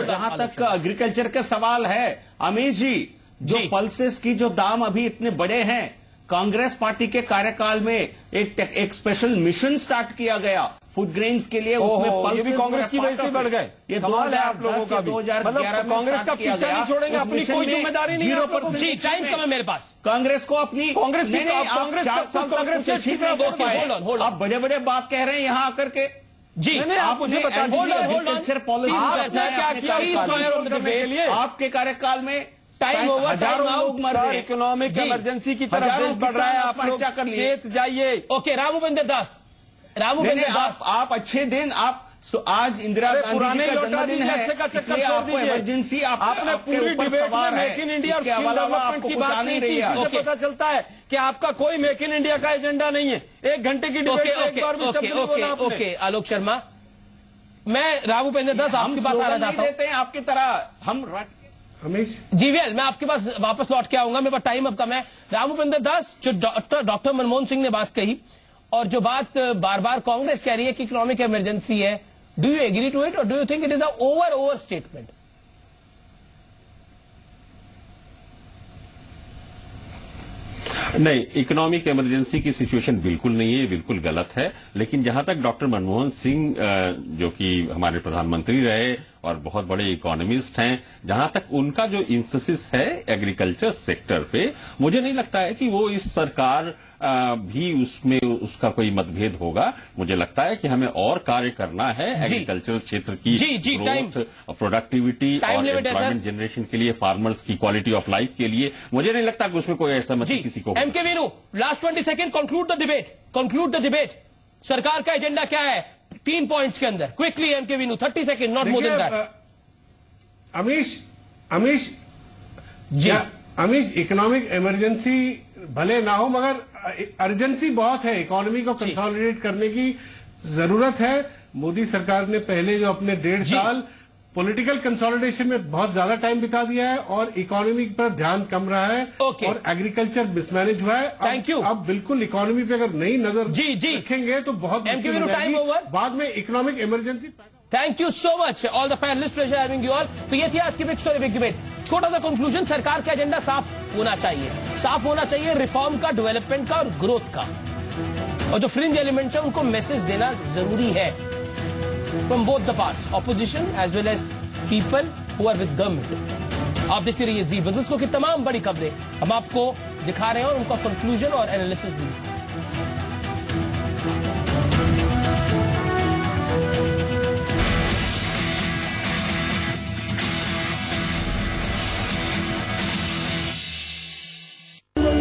जहां तक एग्रीकल्चर के सवाल है, अमित जी, जो पल्सेस की जो दाम अभी इतने बड़े हैं, कांग्रेस पार्टी के कार्यकाल में एक स्पेशल मिशन स्टार्ट किया गया फूड ग्रेन्स के लिए। उसमें ये भी कांग्रेस की वजह से बढ़ गए। ये कमाल है आप लोगों का भी। 2011 में कांग्रेस का पीछा नहीं छोड़ेंगे, अपनी कोई जिम्मेदारी नहीं है। 0% टाइम कम है मेरे पास। कांग्रेस को अपनी कांग्रेस से ठीक है। आप बड़े बड़े बात कह रहे हैं यहाँ आकर के। जी, आप मुझे बता दीजिए पॉलिसी क्या किया आपके कार्यकाल में? टाइम ओवर, हजारों लोग मर गए। इकोनॉमिक इमरजेंसी की तरफ देश बढ़ रहा है। आप लोग चेत जाइए। ओके, रामभूपेंद्र दास, आप अच्छे दिन, आप आज इंदिरा गांधी जी का जन्मदिन है, इसलिए आपको इमरजेंसी आपने पूरी डिबेट में मेक इन इंडिया और स्किल डेवलपमेंट की बात नहीं की। इससे पता चलता है कि आपका कोई मेक इन इंडिया का एजेंडा नहीं है। 1 घंटे की डिबेट में एक बार भी शब्द नहीं बोला आपने। ओके, आलोक शर्मा, मैं रामभूपेंद्र दास आपकी बात आना चाहता हूं। आपकी तरह हम जीवीएल, मैं आपके पास वापस लौट के आऊंगा, मेरे पास टाइम अब कम है। रामभूपेंद्र दास, जो डॉक्टर मनमोहन सिंह ने बात कही और जो बात बार बार कांग्रेस कह रही है कि इकोनॉमिक इमरजेंसी है, do you agree to it और do you think it is a over statement? नहीं, इकोनॉमिक इमरजेंसी की सिचुएशन बिल्कुल नहीं है, ये बिल्कुल गलत है। लेकिन जहां तक डॉक्टर मनमोहन सिंह जो कि हमारे प्रधानमंत्री रहे और बहुत बड़े इकोनॉमिस्ट हैं, जहां तक उनका जो इंफोसिस है एग्रीकल्चर सेक्टर पे, मुझे नहीं लगता है कि वो इस सरकार भी उसमें उसका कोई मतभेद होगा। मुझे लगता है कि हमें और कार्य करना है एग्रीकल्चर क्षेत्र की ग्रोथ, प्रोडक्टिविटी और एम्प्लॉयमेंट जनरेशन के लिए, फार्मर्स की क्वालिटी ऑफ लाइफ के लिए। मुझे नहीं लगता कि उसमें कोई ऐसा मतलब किसी को। MK Viru, last 20 second, conclude the debate. सरकार का एजेंडा क्या है 3 पॉइंट्स के अंदर? Quickly MK Viru, 30 second, not more than that. Amish, economic emergency भले ना हो, मगर अर्जेंसी बहुत है। इकोनॉमी को कंसोलिडेट करने की जरूरत है। मोदी सरकार ने पहले जो अपने 1.5 साल पॉलिटिकल कंसोलिडेशन में बहुत ज्यादा टाइम बिता दिया है और इकोनॉमी पर ध्यान कम रहा है और एग्रीकल्चर मिसमैनेज हुआ है। Thank you. अब बिल्कुल इकोनॉमी पे अगर नई नजर रखेंगे तो बहुत मुश्किल हो जाएगी। बाद में economic emergency. Thank you so much all the panelist, pleasure having you all. तो ये थी आज की बिग स्टोरी बिग डिबेट। छोटा सा कंक्लूजन, सरकार का एजेंडा साफ होना चाहिए रिफॉर्म का, डेवलपमेंट का और ग्रोथ का। और जो फ्रिंज एलिमेंट्स है उनको मैसेज देना जरूरी है from both the parts, opposition as well as people who are with government. आप देखते रहिए जी बिजनेस को कि तमाम बड़ी खबरें हम आपको दिखा रहे हैं और उनका कंक्लूजन और एनालिसिस भी।